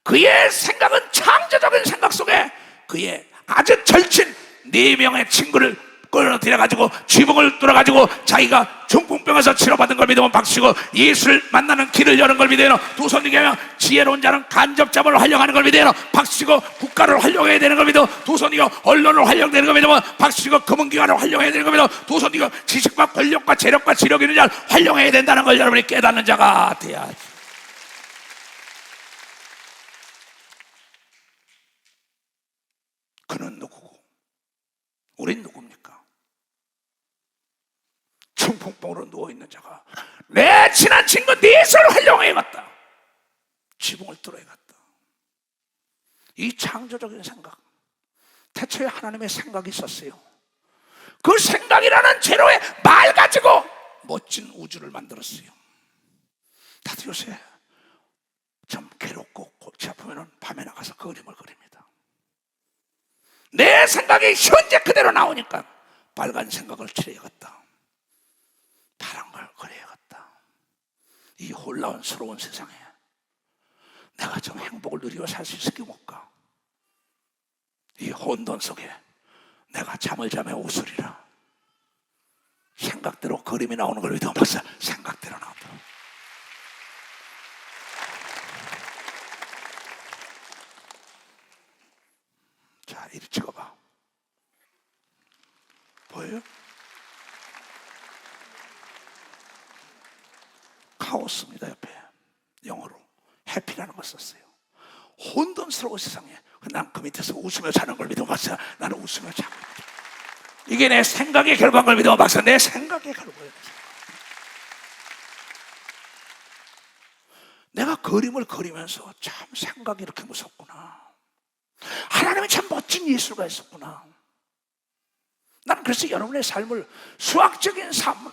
Speaker 1: 그의 생각은 창조적인 생각 속에 그의 아주 절친 4명의 친구를 끌어들여가지고 지붕을 뚫어가지고 자기가 중풍병에서 치료받은 걸 믿으면 박수고, 예수를 만나는 길을 여는 걸 믿어요. 두 손 들게 하면 지혜로운 자는 간접자본을 활용하는 걸 믿어요. 박수고 국가를 활용해야 되는 걸 믿어. 두 손 들고 언론을 활용되는 걸 믿으면 박수고 금융기관을 활용해야 되는 걸 믿어. 두 손 들고 지식과 권력과 재력과 지력 있는 자를 활용해야 된다는 걸 여러분이 깨닫는 자가 돼야지. 그는 누구고 우린 누굽니까? 중풍병으로 누워있는 자가 내 친한 친구 네 손을 활용해갔다. 지붕을 뚫어야겠다. 이 창조적인 생각, 태초에 하나님의 생각이 있었어요. 그 생각이라는 재료의 말 가지고 멋진 우주를 만들었어요. 다들 요새 좀 괴롭고 골치 아프면 밤에 나가서 그림을 그립니다. 내 생각이 현재 그대로 나오니까 빨간 생각을 칠해야겠다, 파란 걸 그려야겠다. 이 혼란스러운 세상에 내가 좀 행복을 누리고 살 수 있을까 못가? 이 혼돈 속에 내가 잠을 자며 웃으리라. 생각대로 그림이 나오는 걸 믿어. 박사, 생각대로 나오더라. 자, 이리 찍어봐. 보여요? 카오스입니다. 옆에 영어로 해피라는 걸 썼어요. 혼돈스러운 세상에 난 그 밑에서 웃으며 자는 걸 믿어. 박사, 나는 웃으며 자고 있다. 이게 내 생각의 결과인 걸 믿어. 박사, 내 생각의 결과예요. 내가 그림을 그리면서 참 생각이 이렇게 무섭구나. 하나님은 참 멋진 예술가 있었구나. 나는 그래서 여러분의 삶을 수학적인 삶은,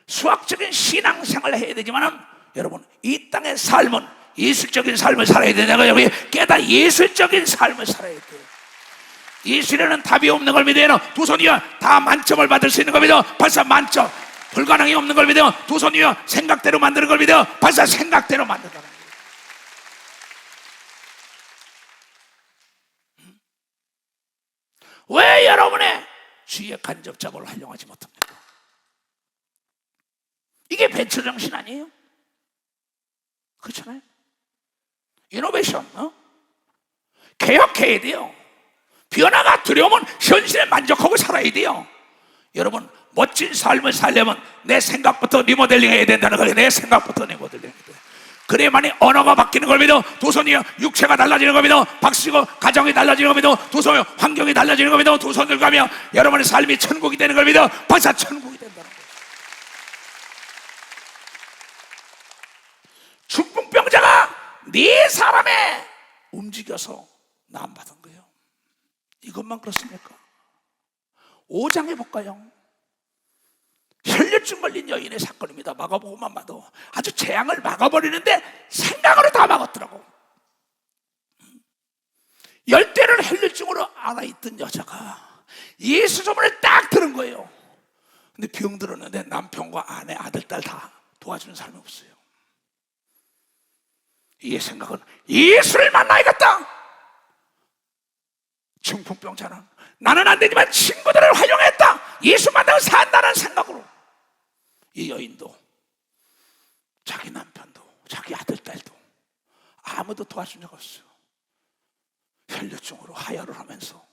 Speaker 1: 수학적인 신앙생활을 해야 되지만 여러분 이 땅의 삶은 예술적인 삶을 살아야 된다고 여러분이 예술적인 삶을 살아야 돼요. 예술에는 답이 없는 걸 믿어요. 두 손 위에 다 만점을 받을 수 있는 걸 믿어. 벌써 만점. 불가능이 없는 걸 믿어. 두 손 위에 생각대로 만드는 걸 믿어. 벌써 생각대로 만든다는 거예요. 왜 여러분의 주위의 간접작업을 활용하지 못합니까? 이게 벤처 정신 아니에요? 그렇잖아요. 이노베이션, 개혁해야 돼요. 변화가 두려우면 현실에 만족하고 살아야 돼요. 여러분 멋진 삶을 살려면 내 생각부터 리모델링 해야 된다는 거예요. 내 생각부터 리모델링 해야 돼요. 그래야만이 언어가 바뀌는 걸 믿어. 두 손이 육체가 달라지는 걸 믿어. 박수고 가정이 달라지는 걸 믿어. 두 손이 환경이 달라지는 걸 믿어. 두 손을 가며 여러분의 삶이 천국이 되는 걸 믿어. 벌써 천국이 된다는 거예요. 중풍병자가 네 사람에 움직여서 나음받은 거예요. 이것만 그렇습니까? 5장에 볼까요? 혈류증 걸린 여인의 사건입니다. 마가복음만 봐도 아주 재앙을 막아버리는데 생각으로 다 막았더라고. 열대를 혈류증으로 앓아있던 여자가 예수 소문을 딱 들은 거예요. 근데 병 들었는데 남편과 아내, 아들, 딸 다 도와주는 사람이 없어요. 이 생각은 예수를 만나야겠다. 중풍병자는 나는 안 되지만 친구들을 활용했다. 예수 만나고 산다는 생각으로 이 여인도 자기 남편도 자기 아들, 딸도 아무도 도와준 적 없어요. 혈류증으로 하혈을 하면서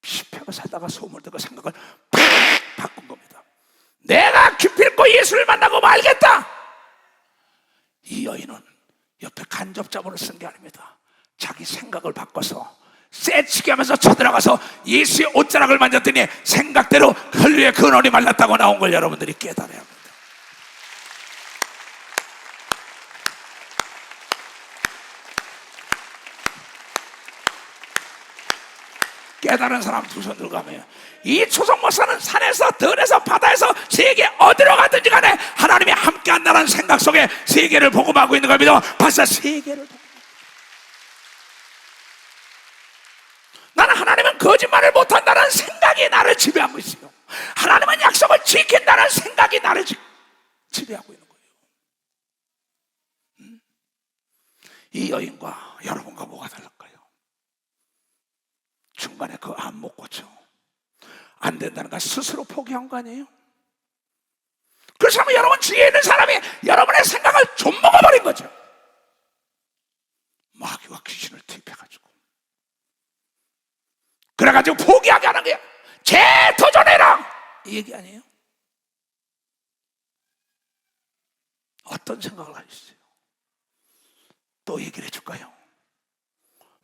Speaker 1: 피폐가 살다가 소문을 듣고 생각을 팍 바꾼 겁니다. 내가 기필코 예수를 만나고 말겠다. 이 여인은 옆에 간접자본을 쓴 게 아닙니다. 자기 생각을 바꿔서 쎄치게 하면서 쳐들어가서 예수의 옷자락을 만졌더니 생각대로 혈류의 근원이 말랐다고 나온 걸 여러분들이 깨달아야 합니다. 깨달은 사람 두 손 들고 가면 이 초성 목사는 산에서 들에서 바다에서 세계 어디로 가든지 간에 하나님이 함께 한다는 생각 속에 세계를 복음하고 있는 걸 믿어. 벌써 세계를 복음하고. 나는 하나님은 거짓말을 못한다는 생각이 나를 지배하고 있어요. 하나님은 약속을 지킨다는 생각이 나를 지배하고 있는 거예요. 이 여인과 여러분과 뭐가 달랐을까요? 중간에 그 암 못 고쳐 안 된다는 걸 스스로 포기한 거 아니에요? 그래서 여러분 주위에 있는 사람이 여러분의 생각을 좀 먹어버린 거죠. 마귀와 귀신을 투입해가지고 그래가지고 포기하게 하는 거야. 재도전해라 이 얘기 아니에요? 어떤 생각을 하셨어요? 또 얘기를 해줄까요?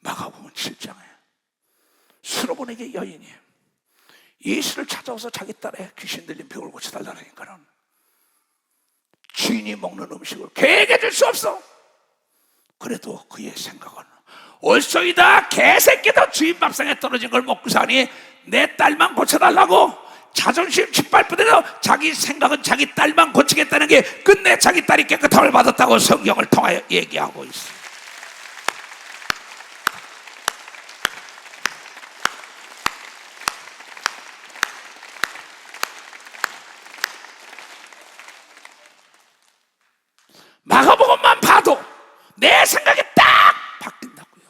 Speaker 1: 마가복음 7장에 수로보니게 여인이 예수를 찾아와서 자기 딸의 귀신 들린 병을 고쳐달라니까는 주인이 먹는 음식을 개에게 줄 수 없어. 그래도 그의 생각은 올소이다 개새끼도 주인 밥상에 떨어진 걸 먹고 사니 내 딸만 고쳐달라고 자존심 짓밟으면서 자기 생각은 자기 딸만 고치겠다는 게 끝내 자기 딸이 깨끗함을 받았다고 성경을 통하여 얘기하고 있어요. 마가복음만 봐도 내 생각이 딱 바뀐다고요.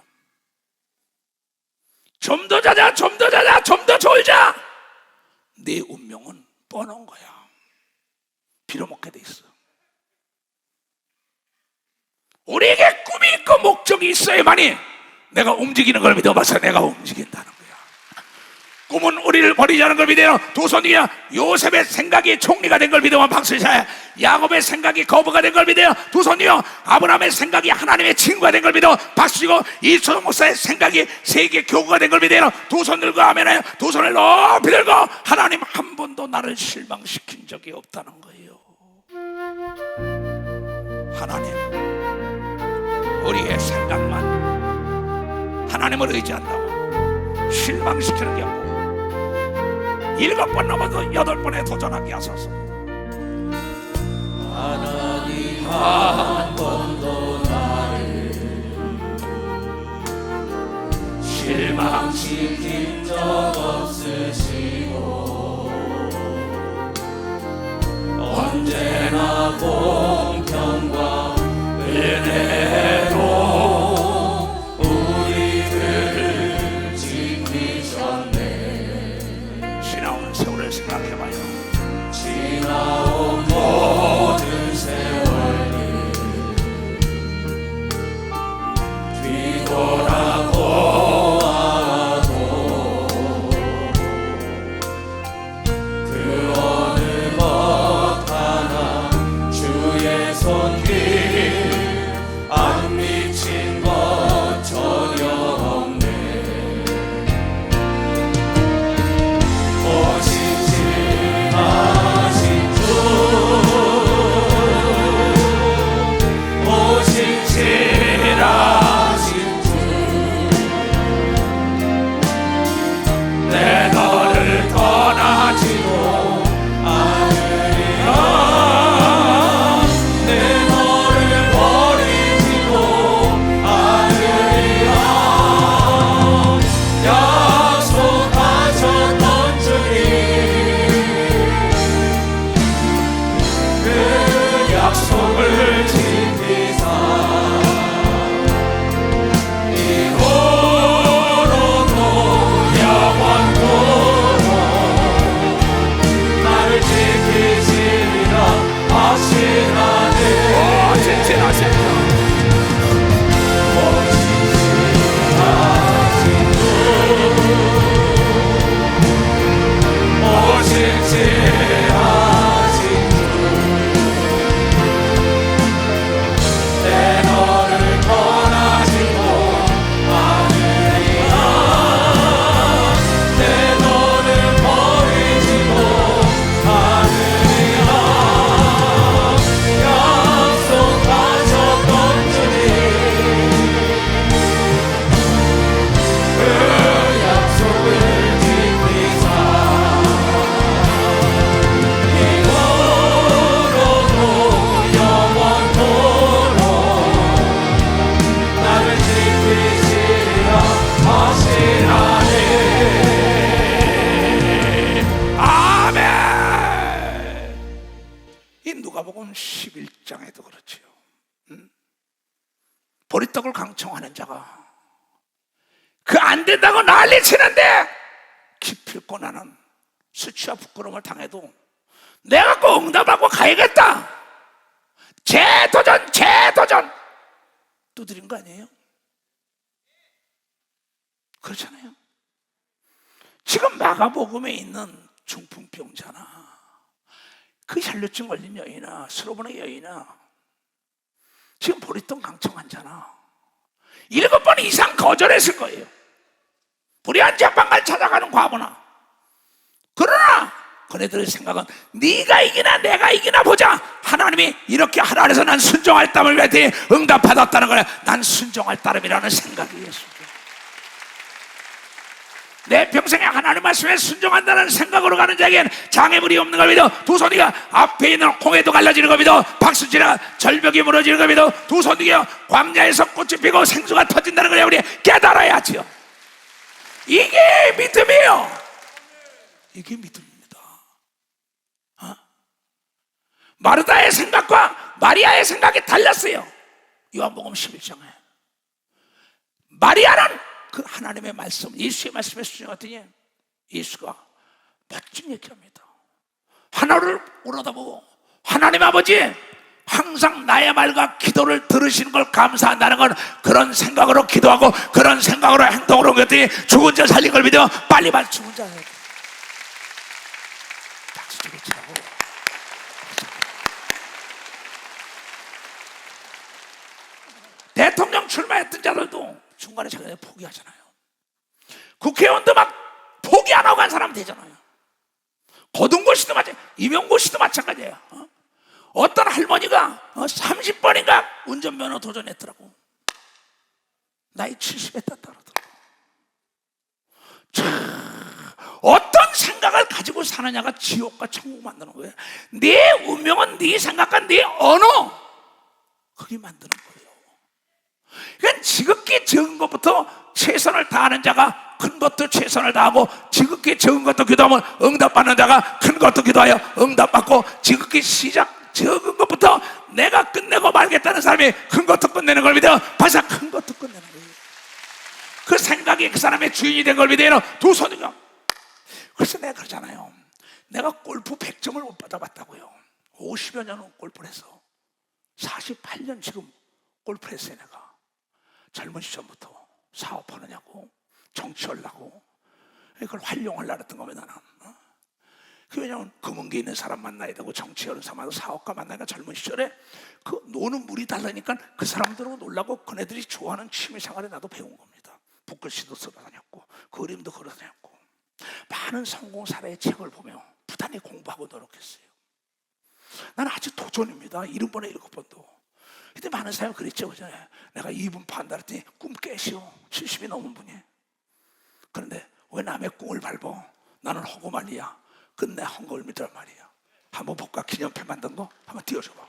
Speaker 1: 좀 더 자자, 좀 더 자자, 좀 더 졸자. 내 운명은 뻔한 거야. 빌어먹게 돼 있어. 우리에게 꿈이 있고 목적이 있어야만이 내가 움직이는 걸 믿어봐서 내가 움직인다는 거야. 꿈은 우리를 버리자는 걸 믿어요. 두 손 위에 요셉의 생각이 총리가 된 걸 믿으면 박수쳐요. 야곱의 생각이 거부가 된 걸 믿어요. 두 손 위에 아브라함의 생각이 하나님의 친구가 된 걸 믿어 박수치고 이초동 목사의 생각이 세계 교구가 된 걸 믿어요. 두 손 들고 하면은 두 손을 높이 들고 하나님 한 번도 나를 실망시킨 적이 없다는 거예요. 하나님 우리의 생각만 하나님을 의지한다고 실망시키는 게 없고 7번 넘어도 8번에 도전하게 하소서.
Speaker 2: 하나님 한 번도 나를 실망시킨 적 없으시고 언제나 공평과 은혜로 우리들을 지키셨네.
Speaker 1: 지나온 세월을 생각해봐요.
Speaker 2: 지나온 모든 세월을 뒤돌아보아도 그 어느 것 하나 주의 손길 안 미친 것 전혀 없네. 오직 진하신 주 오직 진하신 주 내 너를 떠나지도 않으리라. 내 너를 버리지도 않으리라. 약속하셨던 주님 그 약속을 지키사 이후로도 영원토록 나를 지키시리라 확신하네.
Speaker 1: 진실하세요.
Speaker 2: 오직 진하신 주 내 너를 떠나지도 않으리라. 내 너를 버리지도 않으리라. 약속하셨던 주님 그 약속을 지키사 이후로도 영원토록 나를 지키시리라 확신하네.
Speaker 1: 아멘. 이 누가복음 11장에도 그렇지요. 보리떡을 강청하는 자가 그 안 된다고 난리치는데 기필코 나는 수치와 부끄러움을 당해도 내가 꼭 응답하고 가야겠다. 재도전 두드린 거 아니에요? 그렇잖아요. 지금 마가복음에 있는 중풍병자나 그 혈류증 걸린 여인아, 수로보는 여인아, 지금 보리떡 강청한 자나 7번 이상 거절했을 거예요. 불의한 재판관 찾아가는 과부나. 그러나 그네들의 생각은 네가 이기나 내가 이기나 보자. 하나님이 이렇게 하라 해서 난 순종할 땀을 뱉으니 응답받았다는 거야. 난 순종할 따름이라는 생각이었습니다. 내 평생에 하나님 말씀에 순종한다는 생각으로 가는 자에게는 장애물이 없는 걸 믿어. 두 손이가 앞에 있는 홍해도 갈라지는 걸 믿어. 박수치나 절벽이 무너지는 걸 믿어. 두 손이가 광야에서 꽃이 피고 생수가 터진다는 걸 우리 깨달아야지요. 이게 믿음이에요. 이게 믿음입니다. 마르다의 생각과 마리아의 생각이 달랐어요. 요한복음 11장에 마리아는 그 하나님의 말씀, 예수의 말씀에 순종했더니 예수가 멋진 얘기합니다. 하나를 올라다보고 하나님 아버지 항상 나의 말과 기도를 들으시는 걸 감사한다는 건 그런 생각으로 기도하고 그런 생각으로 행동으로 옮겼더니 죽은 자 살린 걸 믿으면 빨리 죽은 자예요. 박수 치고 치라고. 대통령 출마했던 자들도 중간에 자기네 포기하잖아요. 국회의원도 막 포기 안 하고 간 사람 되잖아요. 고등고 씨도 마찬가지예요. 임용고 씨도 마찬가지예요. 어떤 할머니가 30번인가 운전면허 도전했더라고. 나이 70에 따르더라고. 어떤 생각을 가지고 사느냐가 지옥과 천국 만드는 거예요. 네 운명은 네 생각과 네 언어, 그게 만드는 거예요. 그러니까 지극히 적은 것부터 최선을 다하는 자가 큰 것도 최선을 다하고, 지극히 적은 것도 기도하면 응답받는 자가 큰 것도 기도하여 응답받고, 지극히 적은 것부터 내가 끝내고 말겠다는 사람이 큰 것도 끝내는 걸 믿어 벌써 큰 것도 끝내는 거예요. 그 생각이 그 사람의 주인이 된 걸 믿어요. 두 손이가. 그래서 내가 그러잖아요. 내가 골프 100점을 못 받아봤다고요. 50여 년은 골프를 해서 48년 지금 골프를 했어요. 내가 젊은 시절부터 사업하느냐고, 정치하려고, 그걸 활용하려고 했던 겁니다. 나는. 왜냐면 검은게 있는 사람 만나야 되고, 정치하는 사람, 사업가 만나니까 젊은 시절에 그 노는 물이 다르니까 그 사람들하고 놀라고, 그네들이 좋아하는 취미생활에 나도 배운 겁니다. 붓글씨도 쓰러 다녔고, 그림도 그려 다녔고, 많은 성공 사례의 책을 보며 부단히 공부하고 노력했어요. 나는 아주 도전입니다. 7번에 7번도. 근데 많은 사람이 그랬죠. 그전에 내가 2분 판다 했더니 꿈 깨시오. 70이 넘은 분이. 그런데 왜 남의 꿈을 밟어? 나는 허구말이야. 끝내 헝걸 믿으란 말이야. 한번 볼까? 기념패 만든 거 한번 띄워줘봐.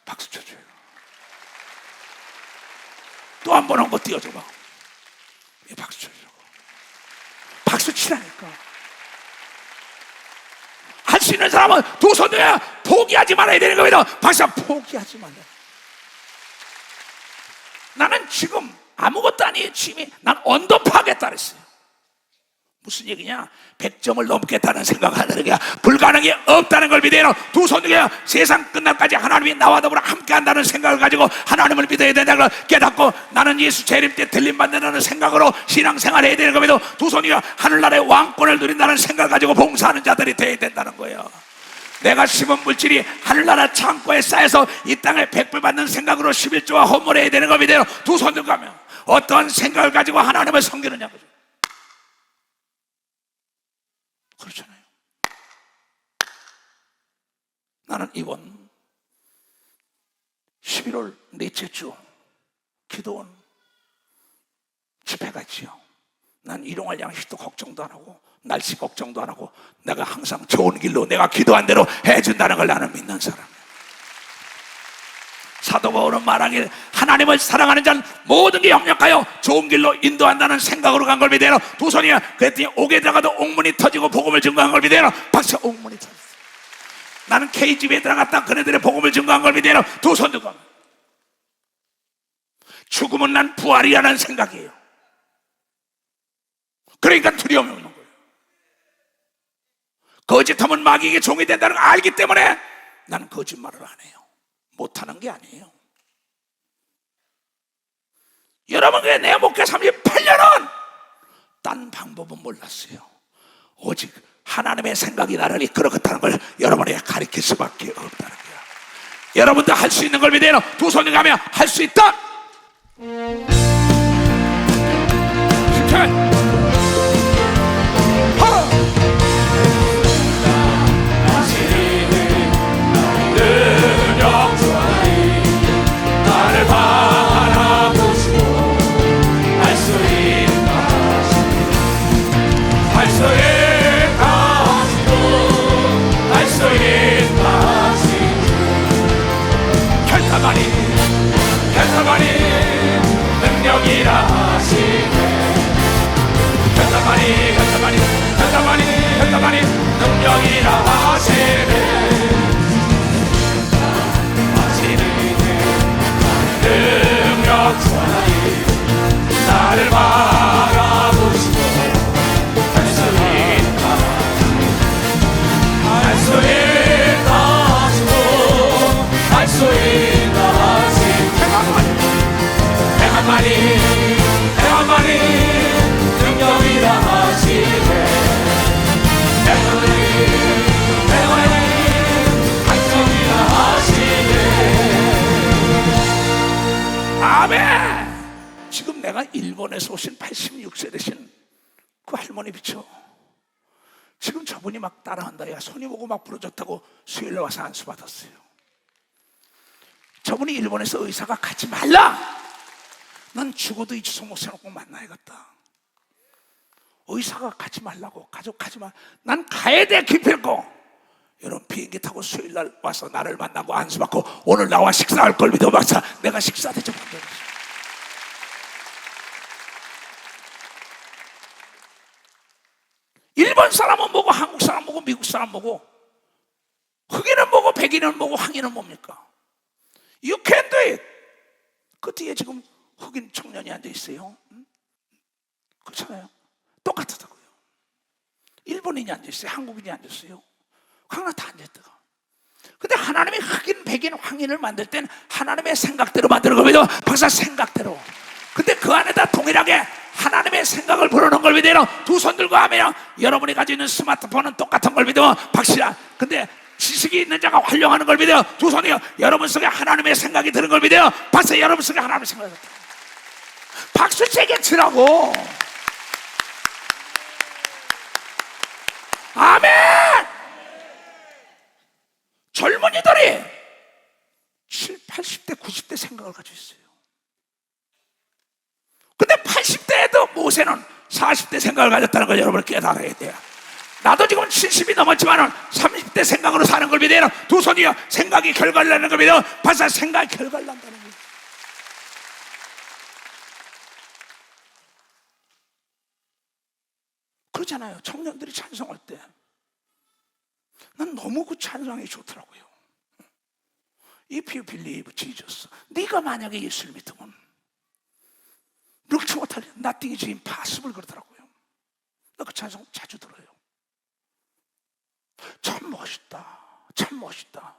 Speaker 1: 박수 쳐줘요. 또 한 번 한 거 띄워줘봐. 예, 박수 쳐주고. 박수 치라니까. 할 수 있는 사람은 두 손 들어야 포기하지 말아야 되는 겁니다. 박수, 포기하지 말아야. 나는 지금 아무것도 아니에요. 취미. 난 언더파하겠다 그랬어요. 무슨 얘기냐? 100점을 넘겠다는 생각하는 게 불가능이 없다는 걸 믿어요. 두 손 들어야 세상 끝날까지 하나님이 나와 더불어 함께 한다는 생각을 가지고 하나님을 믿어야 된다는 걸 깨닫고, 나는 예수 재림 때 들림받는다는 생각으로 신앙생활 해야 되는 겁니다. 두 손이가 하늘나라의 왕권을 누린다는 생각을 가지고 봉사하는 자들이 되어야 된다는 거예요. 내가 심은 물질이 하늘나라 창고에 쌓여서 이 땅에 100배 받는 생각으로 11조와 헌물해야 되는 겁니다. 두 손 들고 가면 어떤 생각을 가지고 하나님을 섬기느냐. 그렇잖아요. 나는 이번 11월 넷째 주 기도원 집회가 있지요. 난 일용할 양식도 걱정도 안 하고, 날씨 걱정도 안 하고, 내가 항상 좋은 길로 내가 기도한 대로 해준다는 걸 나는 믿는 사람이에요. 사도 바울은 말하길, 하나님을 사랑하는 자는 모든 게 협력하여 좋은 길로 인도한다는 생각으로 간 걸 믿어요. 두 손이야. 그랬더니 옥에 들어가도 옥문이 터지고 복음을 증거한 걸 믿어요. 박수. 옥문이 터졌어. 나는 KGB에 들어갔다 그네들의 복음을 증거한 걸 믿어요. 두 손 들고. 죽음은 난 부활이라는 생각이에요. 그러니까 두려움이 없는 거예요. 거짓하면 마귀에게 종이 된다는 걸 알기 때문에 나는 거짓말을 안 해요. 못하는 게 아니에요. 여러분, 내 목회 38년은 딴 방법은 몰랐어요. 오직 하나님의 생각이 나를 이끌어갔다는 걸 여러분에게 가르칠 수밖에 없다는 거예요. 여러분도 할 수 있는 걸 믿어요. 두 손을 가면 할 수 있다.
Speaker 2: 결타만이 능력이라 하시네. 결타만이 능력이라 하시네. 능력자니 나를 바라보시고 할 수 있다 하시고 할 수 있다 행한만이 능력이라 하시네. 행한만이 능력이라 하시네.
Speaker 1: 아멘. 지금 내가 일본에서 오신 86세 되신 그 할머니 비춰. 지금 저분이 막 따라한다. 야, 손이 보고 막 부러졌다고 수요일에 와서 안수 받았어요. 저분이 일본에서 의사가 가지 말라. 난 죽어도 이주성 목사님 꼭 만나야겠다. 의사가 가지 말라고, 가족 가지 마. 난 가야 돼, 기필코. 여러분, 비행기 타고 수요일 날 와서 나를 만나고 안수받고 오늘 나와 식사할 걸 믿어 박사. 내가 식사 대접한다. 일본 사람은 뭐고, 한국 사람 뭐고, 미국 사람 뭐고, 흑인은 뭐고, 백인은 뭐고, 황인은 뭡니까? You can do it. 그 뒤에 지금 흑인 청년이 앉아 있어요. 그렇잖아요. 똑같다고요. 일본인이 앉아 있어요. 한국인이 앉아 있어요. 하나 다 앉아 있다가. 근데 하나님이 흑인, 백인, 황인을 만들 때는 하나님의 생각대로 만드는 겁니다. 박사 생각대로. 근데 그 안에다 동일하게 하나님의 생각을 부르는 걸 믿어요. 두 손 들고 하면 여러분이 가지고 있는 스마트폰은 똑같은 걸 믿어. 박씨야. 근데 지식이 있는 자가 활용하는 걸 믿어요. 두 손이요. 여러분 속에 하나님의 생각이 드는 걸 믿어요. 박사, 여러분 속에 하나님의 생각이 들어요. 박수 세게 치라고. 아멘. 젊은이들이 7, 80대, 90대 생각을 가지고 있어요. 근데 80대에도 모세는 40대 생각을 가졌다는 걸 여러분 깨달아야 돼요. 나도 지금 70이 넘었지만 30대 생각으로 사는 걸 믿어요. 두 손이요. 생각이 결과를 내는 걸 믿어요. 벌써 생각이 결과를 난다는 거예요. 그렇잖아요. 청년들이 찬송할 때 난 너무 그 찬송이 좋더라고요. If you believe Jesus, 네가 만약에 예수를 믿으면 그렇지 못할 nothing is impossible 그러더라고요. 나 그 찬송 자주 들어요. 참 멋있다, 참 멋있다.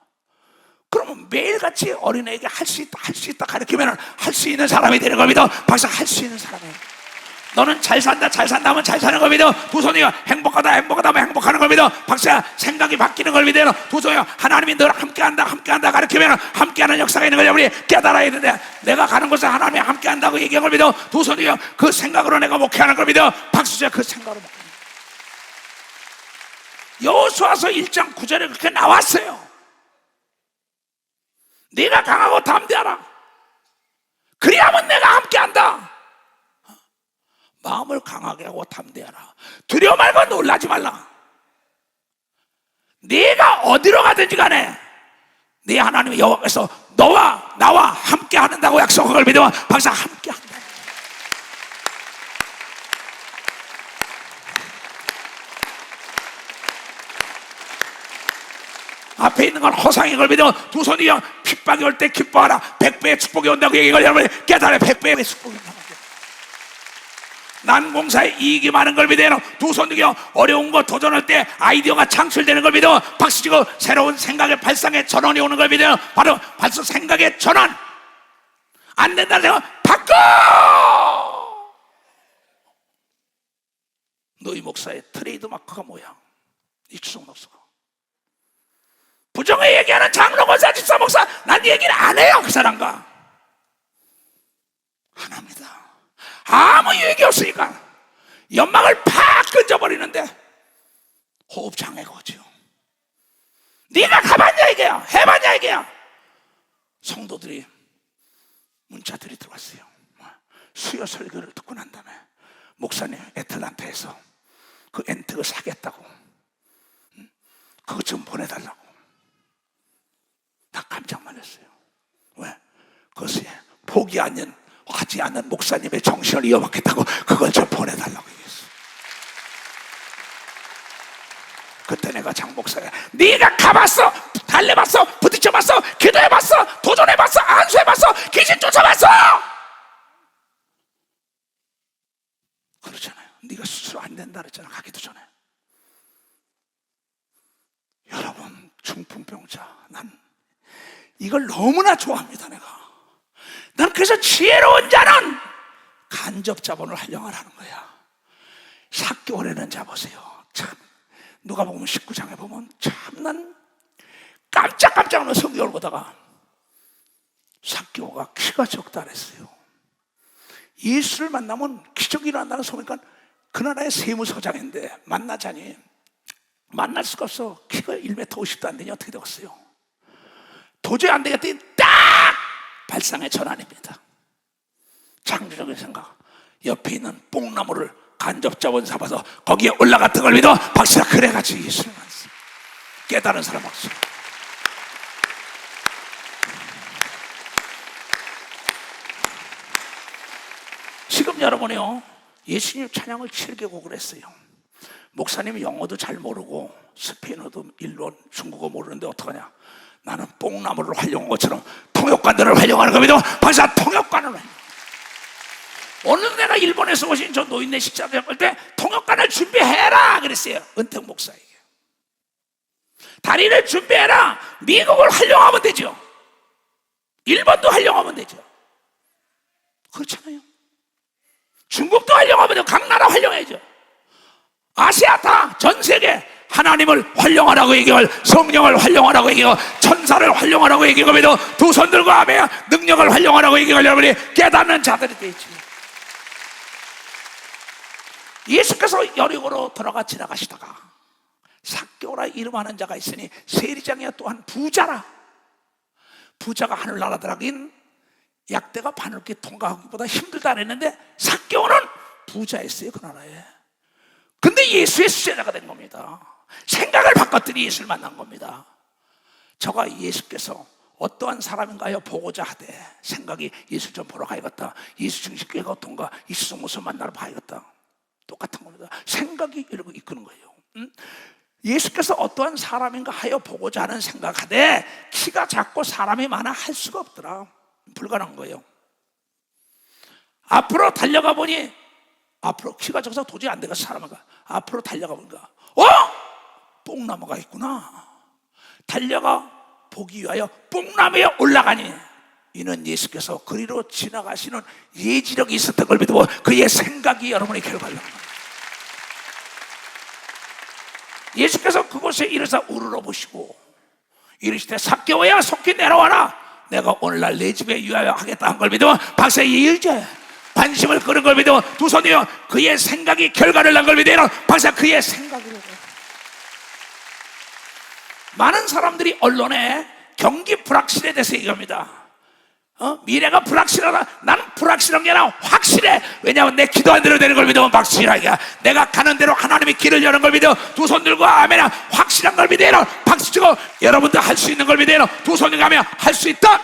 Speaker 1: 그러면 매일같이 어린애에게 할 수 있다, 할 수 있다 가르치면 할 수 있는 사람이 되는 겁니다. 박사, 할 수 있는 사람이에요. 너는 잘 산다, 잘 산다면 잘 사는 걸 믿어. 두 손이요. 행복하다, 행복하다면 행복하는 걸 믿어. 박사야, 생각이 바뀌는 걸 믿어요. 두 손이요. 하나님이 늘 함께한다, 함께한다 가르치면 함께하는 역사가 있는 걸 여러분이 깨달아야 되는데, 내가 가는 곳에 하나님이 함께한다고 얘기한 걸 믿어. 두 손이요. 그 생각으로 내가 목회하는 걸 믿어. 박수야, 그 생각으로 목회하는 걸. 여호수아서 1장 9절에 그렇게 나왔어요. 네가 강하고 담대하라. 그리하면 내가 함께한다. 마음을 강하게 하고 담대하라. 두려워 말고 놀라지 말라. 네가 어디로 가든지 간에 네 하나님 여호와께서 너와 나와 함께 하는다고 약속한 걸 믿으면 박사 함께 한다. 앞에 있는 건 허상인 걸 믿으면 두 손이요. 핍박이 올 때 기뻐하라. 100배의 축복이 온다고 얘기한 걸 여러분이 깨달아. 100배의 축복이 온다고. 난 공사에 이익이 많은 걸 믿어요. 두 손들이요. 어려운 거 도전할 때 아이디어가 창출되는 걸 믿어. 박수치고 새로운 생각의 발상의 전환이 오는 걸 믿어요. 바로 발상 생각의 전환. 안 된다는 생각 바꿔. 너희 목사의 트레이드 마크가 뭐야? 이주성 목사가 부정의 얘기하는 장로 권사 집사 목사, 난 얘기를 안 해요. 그 사람과 안 합니다. 아무 유익이 없으니까 연막을 팍 끈져버리는데 호흡 장애가 오죠. 네가 가봤냐 이게야, 해봤냐 이게야. 성도들이 문자들이 들어왔어요. 수요 설교를 듣고 난 다음에 목사님 애틀란타에서 그 엔트를 사겠다고, 그것 좀 보내달라고. 나 깜짝 놀랐어요. 왜? 그것이 포기하지 않는 목사님의 정신을 이어받겠다고 그걸 좀 보내달라고 얘기했어. 그때 내가 장 목사가 네가 가봤어, 달래봤어, 부딪혀봤어, 기도해봤어, 도전해봤어, 안수해봤어, 귀신 쫓아봤어. 그렇잖아요. 네가 스스로 안 된다 그랬잖아, 가기도 전에. 여러분, 중풍병자, 난 이걸 너무나 좋아합니다. 난 그래서 지혜로운 자는 간접 자본을 활용하라는 거야. 삭개오래는 자 보세요. 참, 누가 보면 19장에 보면 참 난 깜짝깜짝 놀라 성경을 보다가 삭개오가 키가 적다 그랬어요. 예수를 만나면 기적이 일어난다는 소문이니까 그 나라의 세무서장인데 만나자니 만날 수가 없어. 키가 1m 50도 안 되니 어떻게 되겠어요? 도저히 안 되겠더니 딱 발상의 전환입니다. 창조적인 생각. 옆에 있는 뽕나무를 간접자원 삼아서 거기에 올라갔던 걸 믿어 박수야. 그래가지고 예수를 만났어. 깨달은 사람 박수. 지금 여러분이요, 예수님 찬양을 7개국을 했어요. 목사님이 영어도 잘 모르고 스페인어도 일본, 중국어 모르는데 어떡하냐? 나는 뽕나무를 활용한 것처럼 통역관들을 활용하는 겁니다. 박사, 통역관을 활용. 오늘 내가 일본에서 오신 저 노인네 식사를 할 때 통역관을 준비해라 그랬어요. 은택 목사에게. 다리를 준비해라. 미국을 활용하면 되죠. 일본도 활용하면 되죠. 그렇잖아요. 중국도 활용하면 되죠. 각 나라 활용해야죠. 아시아 다 전 세계 하나님을 활용하라고 얘기할, 성령을 활용하라고 얘기하고 천사를 활용하라고 얘기하고 두 손 들고 하며 능력을 활용하라고 얘기할 여러분이 깨닫는 자들이 되지. 예수께서 여리고로 돌아가 지나가시다가 삭개오라 이름하는 자가 있으니 세리장이야 또한 부자라. 부자가 하늘나라 들어가긴 약대가 바늘길 통과하기보다 힘들다 그랬는데 삭개오는 부자였어요, 그 나라에. 근데 예수의 수제자가 된 겁니다. 생각을 바꿨더니 예수를 만난 겁니다. 저가 예수께서 어떠한 사람인가요? 보고자 하되 생각이 예수 좀 보러 가야겠다. 예수 증식교회가 어떤가? 예수 성모서 만나러 봐야겠다. 똑같은 겁니다. 생각이 이러고 이끄는 거예요. 예수께서 어떠한 사람인가 하여 보고자 하는 생각하되 키가 작고 사람이 많아 할 수가 없더라. 불가능한 거예요. 앞으로 달려가 보니 앞으로 키가 작아서 도저히 안 되겠어. 사람아가 앞으로 달려가 보니까 뽕나무가 있구나. 달려가 보기 위하여 뽕나무에 올라가니 이는 예수께서 그리로 지나가시는 예지력이 있었던 걸 믿고 그의 생각이 여러분의 결과를 합니다. 예수께서 그곳에 이르사 우러러 보시고 이르시되 삭개오야 속히 내려와라. 내가 오늘날 내 집에 유하여 하겠다 한 걸 믿으면 박사의 일제 관심을 끄는 걸 믿으면 두 손이요 그의 생각이 결과를 난 걸 믿으면 박사 그의 생각이라고. 많은 사람들이 언론에 경기 불확실에 대해서 얘기합니다. 미래가 불확실하다. 나는 불확실한 게 아니라 확실해. 왜냐하면 내 기도한 대로 되는 걸 믿으면 박수치라기야. 내가 가는 대로 하나님이 길을 여는 걸 믿어 두 손 들고 아멘. 확실한 걸 믿어요. 박수치고 여러분도 할 수 있는 걸 믿어요. 두 손 들고 하면 할 수 있다.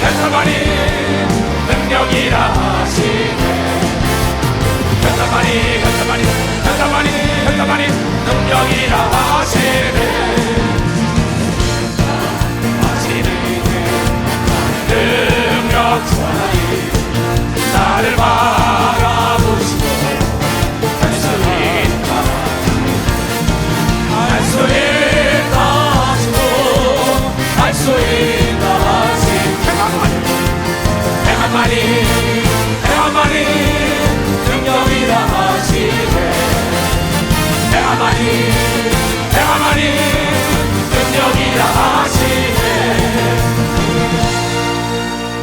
Speaker 2: 결사만이 능력이라 하시네. 결사만이 능력이라 하시네. 능력 주하니 나를 바라보시고 할 수 있다 하시고 할 수 있다 행함만이 능력이라 하시네. 행함만이 능력이라 하시네.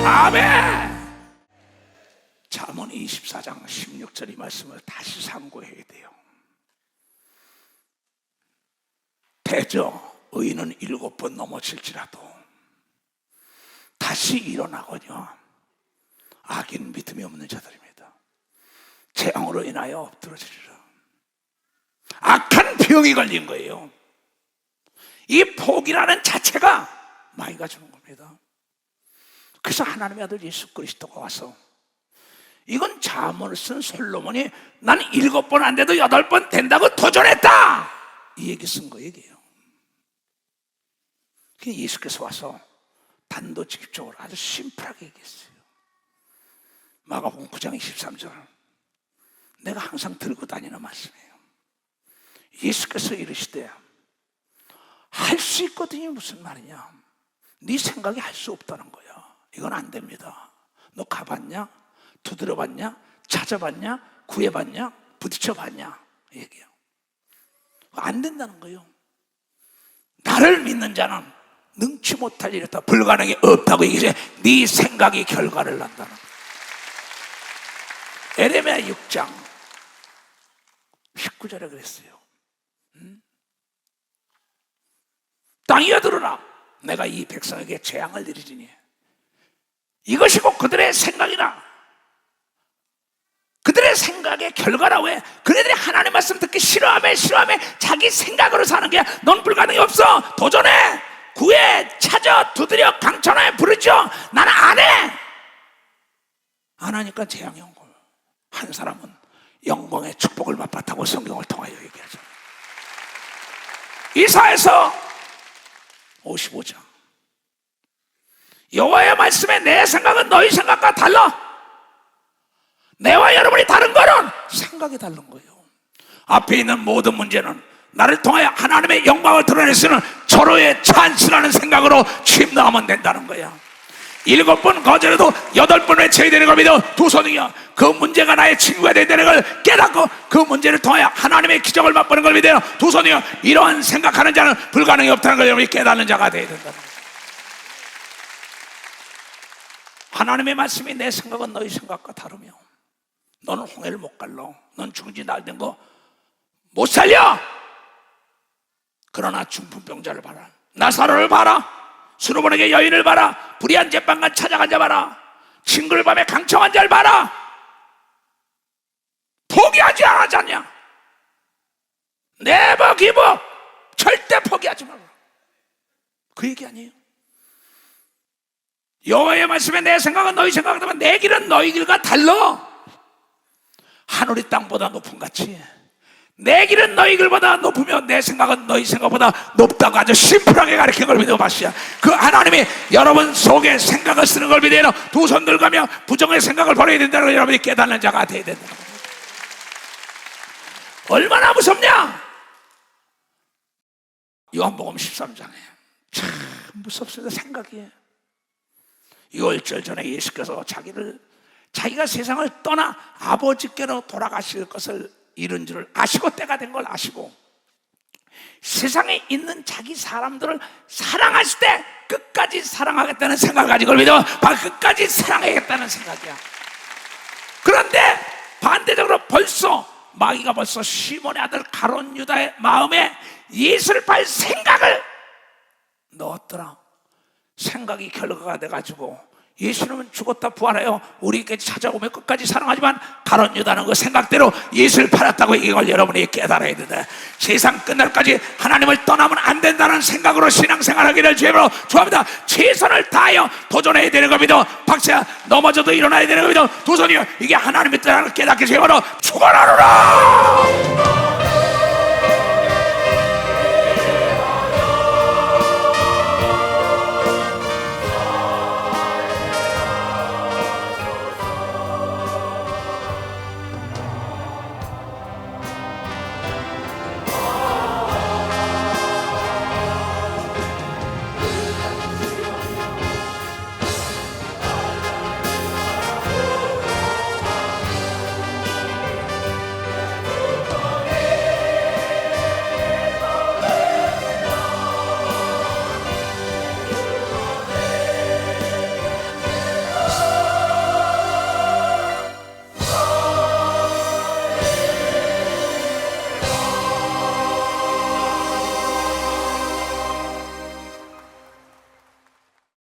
Speaker 1: 아멘. 잠언 24장 16절 이 말씀을 다시 상고해야 돼요. 대저 의인은 7번 넘어질지라도 다시 일어나거든요. 악인 믿음이 없는 자들입니다. 재앙으로 인하여 엎드러지리라. 악한 병이 걸린 거예요. 이 복이라는 자체가 마귀가 주는 겁니다. 그래서 하나님의 아들 예수 그리스도가 와서 이건 잠언을 쓴 솔로몬이 난 7번 안 돼도 8번 된다고 도전했다 이 얘기 쓴 거 얘기예요. 예수께서 와서 단도직입적으로 아주 심플하게 얘기했어요. 마가복음 9장 23절 내가 항상 들고 다니는 말씀이에요. 예수께서 이르시되 할 수 있거든요. 무슨 말이냐? 네 생각이 할 수 없다는 거야. 이건 안 됩니다. 너 가봤냐? 두드려봤냐? 찾아봤냐? 구해봤냐? 부딪혀봤냐? 얘기해요. 안 된다는 거예요. 나를 믿는 자는 능치 못할 일이다, 불가능이 없다고 얘기해. 네 생각이 결과를 낳는다는 거예요. 에레미야 6장 19절에 그랬어요. 땅이여 들으라, 내가 이 백성에게 재앙을 내리리니 이것이 곧 그들의 생각이라. 그들의 생각의 결과라. 왜? 그네들이 하나님 말씀 듣기 싫어하며 자기 생각으로 사는 게, 넌 불가능이 없어. 도전해, 구해, 찾아, 두드려, 강천하에 부르죠. 나는 안 해. 안 하니까 재앙이 온 거예요. 한 사람은 영광의 축복을 맛봤다고 성경을 통하여 얘기하죠. 이사야서 55장, 여호와의 말씀에 내 생각은 너희 생각과 달라. 내와 여러분이 다른 거는 생각이 다른 거예요. 앞에 있는 모든 문제는 나를 통하여 하나님의 영광을 드러낼 수 있는 절호의 찬스라는 생각으로 침노하면 된다는 거야. 7번 거절해도 8번 외쳐야 되는 걸 믿어. 두 손이야. 그 문제가 나의 친구가 된다는 걸 깨닫고 그 문제를 통하여 하나님의 기적을 맛보는 걸 믿어요. 두 손이야. 이러한 생각하는 자는 불가능이 없다는 걸 여러분이 깨닫는 자가 되어야 된다는 거야. 하나님의 말씀이 내 생각은 너희 생각과 다르며 너는 홍해를 못 갈러, 넌 죽은지 날된 거 못 살려. 그러나 중풍병자를 봐라, 나사로를 봐라, 수로보에게 여인을 봐라, 불의한 제빵관 찾아간 자 봐라, 징글밤에 강청한 자를 봐라. 포기하지 않았냐? 네버 기브, 절대 포기하지 마라. 그 얘기 아니에요. 여호와의 말씀에 내 생각은 너희 생각과 다르면 내 길은 너희 길과 달라. 하늘이 땅보다 높은 같이 내 길은 너희 길보다 높으며 내 생각은 너희 생각보다 높다고 아주 심플하게 가르친 걸 믿어 마시야. 그 하나님이 여러분 속에 생각을 쓰는 걸 믿어야 두 손 들가며 부정의 생각을 버려야 된다는 걸 여러분이 깨닫는 자가 되어야 된다. 얼마나 무섭냐? 요한복음 13장에 참 무섭습니다. 생각이 6월절 전에 예수께서 자기가 세상을 떠나 아버지께로 돌아가실 것을 이룬 줄을 아시고, 때가 된 걸 아시고, 세상에 있는 자기 사람들을 사랑하실 때 끝까지 사랑하겠다는 생각을 가지고 믿어. 끝까지 사랑하겠다는 생각이야. 그런데 반대적으로 마귀가 벌써 시몬의 아들 가룟 유다의 마음에 예수를 팔 생각을 넣었더라. 생각이 결과가 돼가지고 예수님은 죽었다 부활하여 우리에게 찾아오며 끝까지 사랑하지만 가룟 유다는 그 생각대로 예수를 팔았다고 이걸 여러분이 깨달아야 된다. 세상 끝날까지 하나님을 떠나면 안 된다는 생각으로 신앙생활하기를 주님으로 축원합니다. 최선을 다하여 도전해야 되는 겁니다. 박수야. 넘어져도 일어나야 되는 겁니다. 두 손이요. 이게 하나님의 뜻을 깨닫게 주님으로 축원하노라.